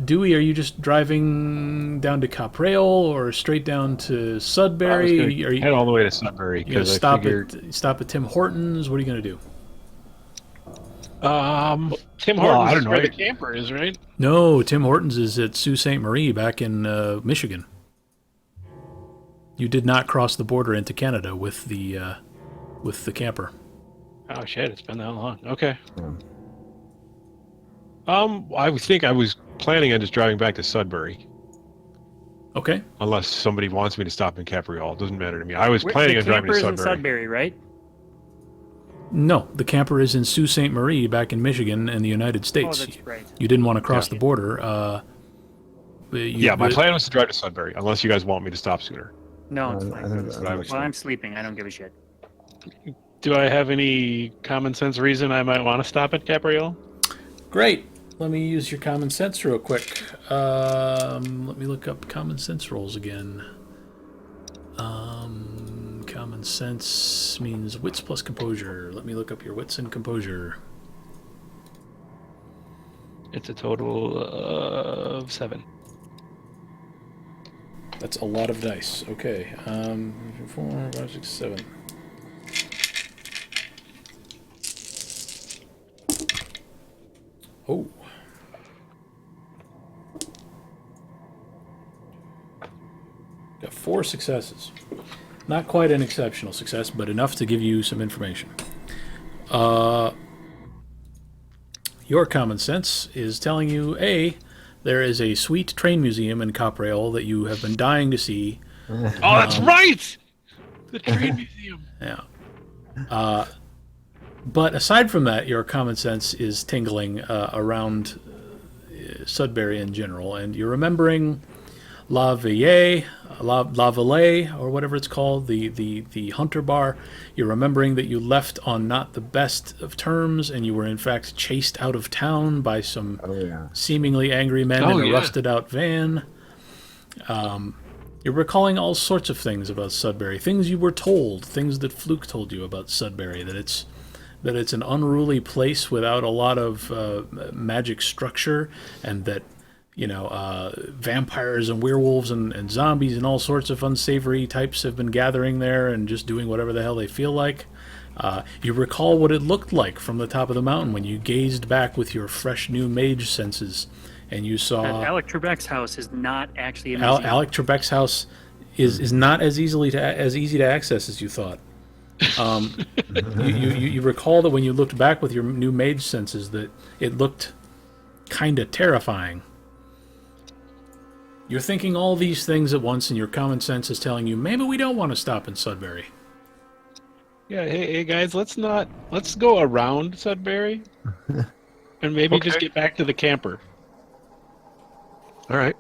Dewey, are you just driving down to Copraol or straight down to Sudbury? Are you
head all the way to Sudbury
you gonna
because I
stop
figured.
stop at Tim Hortons? What are you gonna do?
Tim
Well,
Hortons
I don't
is
know.
where the camper is, right?
No, Tim Hortons is at Sault Ste. Marie back in Michigan. You did not cross the border into Canada with the camper.
Oh shit, it's been that long. Okay.
I would think I was planning on just driving back to Sudbury,
Okay.
unless somebody wants me to stop in Capriol. It doesn't matter to me. I was
The
planning on driving
camper
to
is in
Sudbury.
Sudbury, right?
No, the camper is in Sault Ste. Marie back in Michigan in the United
Oh,
States.
that's right.
You didn't want to cross
Yeah.
the border.
Yeah, my plan was to drive to Sudbury, unless you guys want me to stop sooner.
No, it's
I
fine.
think-
what I was-
Well, I'm sleeping. I don't give a shit.
Do I have any common sense reason I might want to stop at Capriole?
Great. Let me use your common sense real quick. Let me look up common sense rolls again. Common sense means wits plus composure. Let me look up your wits and composure.
It's a total of 7.
That's a lot of dice. Okay. 4, 5, 6, 7. Oh. Got 4 successes. Not quite an exceptional success, but enough to give you some information. Your common sense is telling you, A, there is a sweet train museum in Coprail that you have been dying to see.
Oh, that's right! The train museum.
Yeah. But aside from that, your common sense is tingling around Sudbury in general, and you're remembering La Ville, or whatever it's called, the Hunter Bar. You're remembering that you left on not the best of terms, and you were in fact chased out of town by some seemingly angry men in a rusted-out van. You're recalling all sorts of things about Sudbury, things you were told, things that Fluke told you about Sudbury, that it's an unruly place without a lot of magic structure, and that vampires and werewolves and zombies and all sorts of unsavory types have been gathering there and just doing whatever the hell they feel like. You recall what it looked like from the top of the mountain when you gazed back with your fresh new mage senses, and you saw
Alec Trebek's house is not actually a museum.
Alec Trebek's house is not as easy to access as you thought. You recall that when you looked back with your new mage senses that it looked kind of terrifying. You're thinking all these things at once, and your common sense is telling you maybe we don't want to stop in Sudbury.
Yeah, hey guys, let's go around Sudbury, and maybe just get back to the camper.
All right.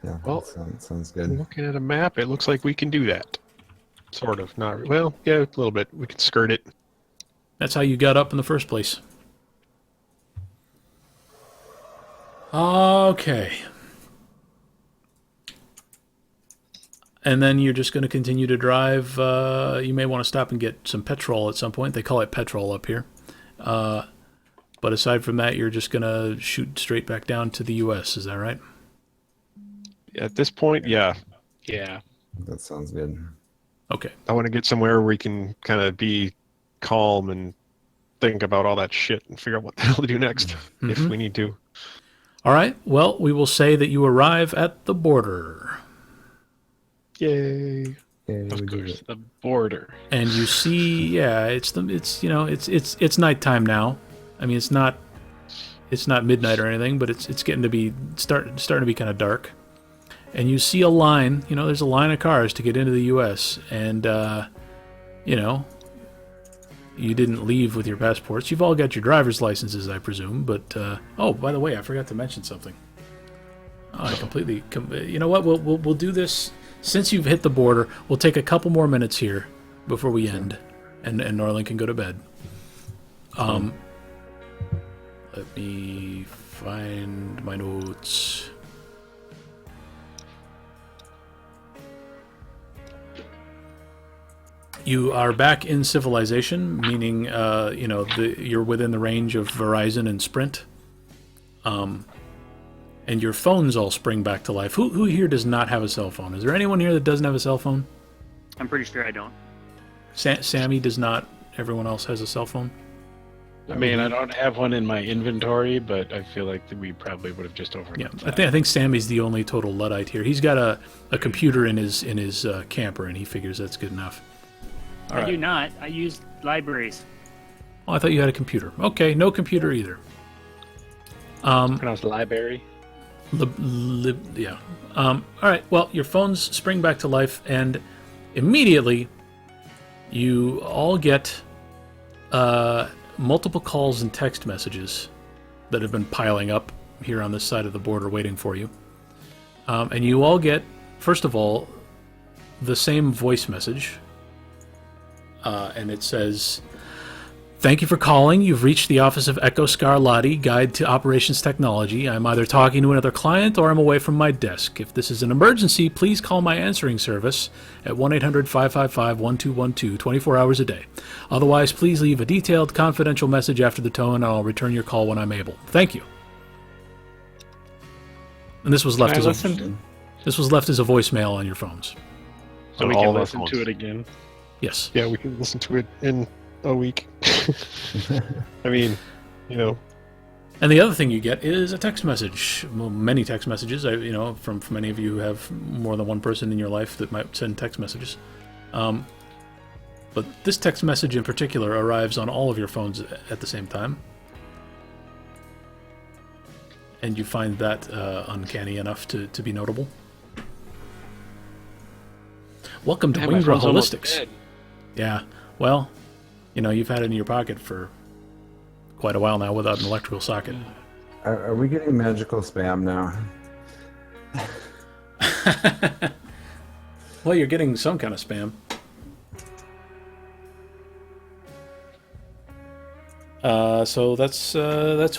Yeah,
Well,
sounds good.
Looking at a map, it looks like we can do that. Sort of. Not well. Yeah, a little bit. We can skirt it.
That's how you got up in the first place. Okay. And then you're just going to continue to drive. You may want to stop and get some petrol at some point. They call it petrol up here. But aside from that, you're just going to shoot straight back down to the U.S. Is that right?
At this point, yeah.
Yeah.
That sounds good.
Okay.
I want to get somewhere where we can kind of be calm and think about all that shit and figure out what the hell to do next if we need to.
All right. Well, we will say that you arrive at the border.
Yay.
Of course, the border.
And you see, it's nighttime now. I mean, it's not midnight or anything, but it's getting to be starting to be kind of dark. And you see a line. There's a line of cars to get into the U.S. And you didn't leave with your passports. You've all got your driver's licenses, I presume. But oh, by the way, I forgot to mention something. Oh, I completely. You know what? We'll do this. Since you've hit the border, we'll take a couple more minutes here before we end, and Norlin can go to bed. Let me find my notes. You are back in civilization, meaning you're within the range of Verizon and Sprint. And your phones all spring back to life. Who here does not have a cell phone? Is there anyone here that doesn't have a cell phone?
I'm pretty sure I don't.
Sammy does not. Everyone else has a cell phone?
I mean, I don't have one in my inventory, but I feel like we probably would have just overlooked that.
I think Sammy's the only total Luddite here. He's got a computer in his camper, and he figures that's good enough. All right.
I do not. I use libraries.
Oh, I thought you had a computer. Okay, no computer either.
Pronounced library.
Yeah. All right. Well, your phones spring back to life, and immediately you all get multiple calls and text messages that have been piling up here on this side of the border waiting for you. And you all get, first of all, the same voice message. And it says, "Thank you for calling. You've reached the office of Echo Scarlatti, Guide to Operations Technology. I'm either talking to another client or I'm away from my desk. If this is an emergency, please call my answering service at 1-800-555-1212, 24 hours a day. Otherwise, please leave a detailed, confidential message after the tone, and I'll return your call when I'm able. Thank you." And this was left as a... This was left as a voicemail on your phones.
So
On
we
all
can
of our
listen to
phones.
it again.
Yes.
Yeah, we can listen to it in a week. I mean, you know,
And the other thing you get is a text message. Well, many text messages. From many of you who have more than one person in your life that might send text messages. But this text message in particular arrives on all of your phones at the same time. And you find that uncanny enough to be notable. Welcome to
Yeah, my
Wingra
phone's almost
Holistics.
dead.
Yeah, well, you've had it in your pocket for quite a while now without an electrical socket.
Are we getting magical spam now?
Well, you're getting some kind of spam. So that's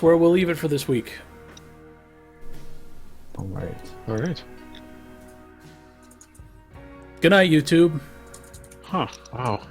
where we'll leave it for this week.
All right.
all right.
Good night, YouTube.
Huh.
Wow.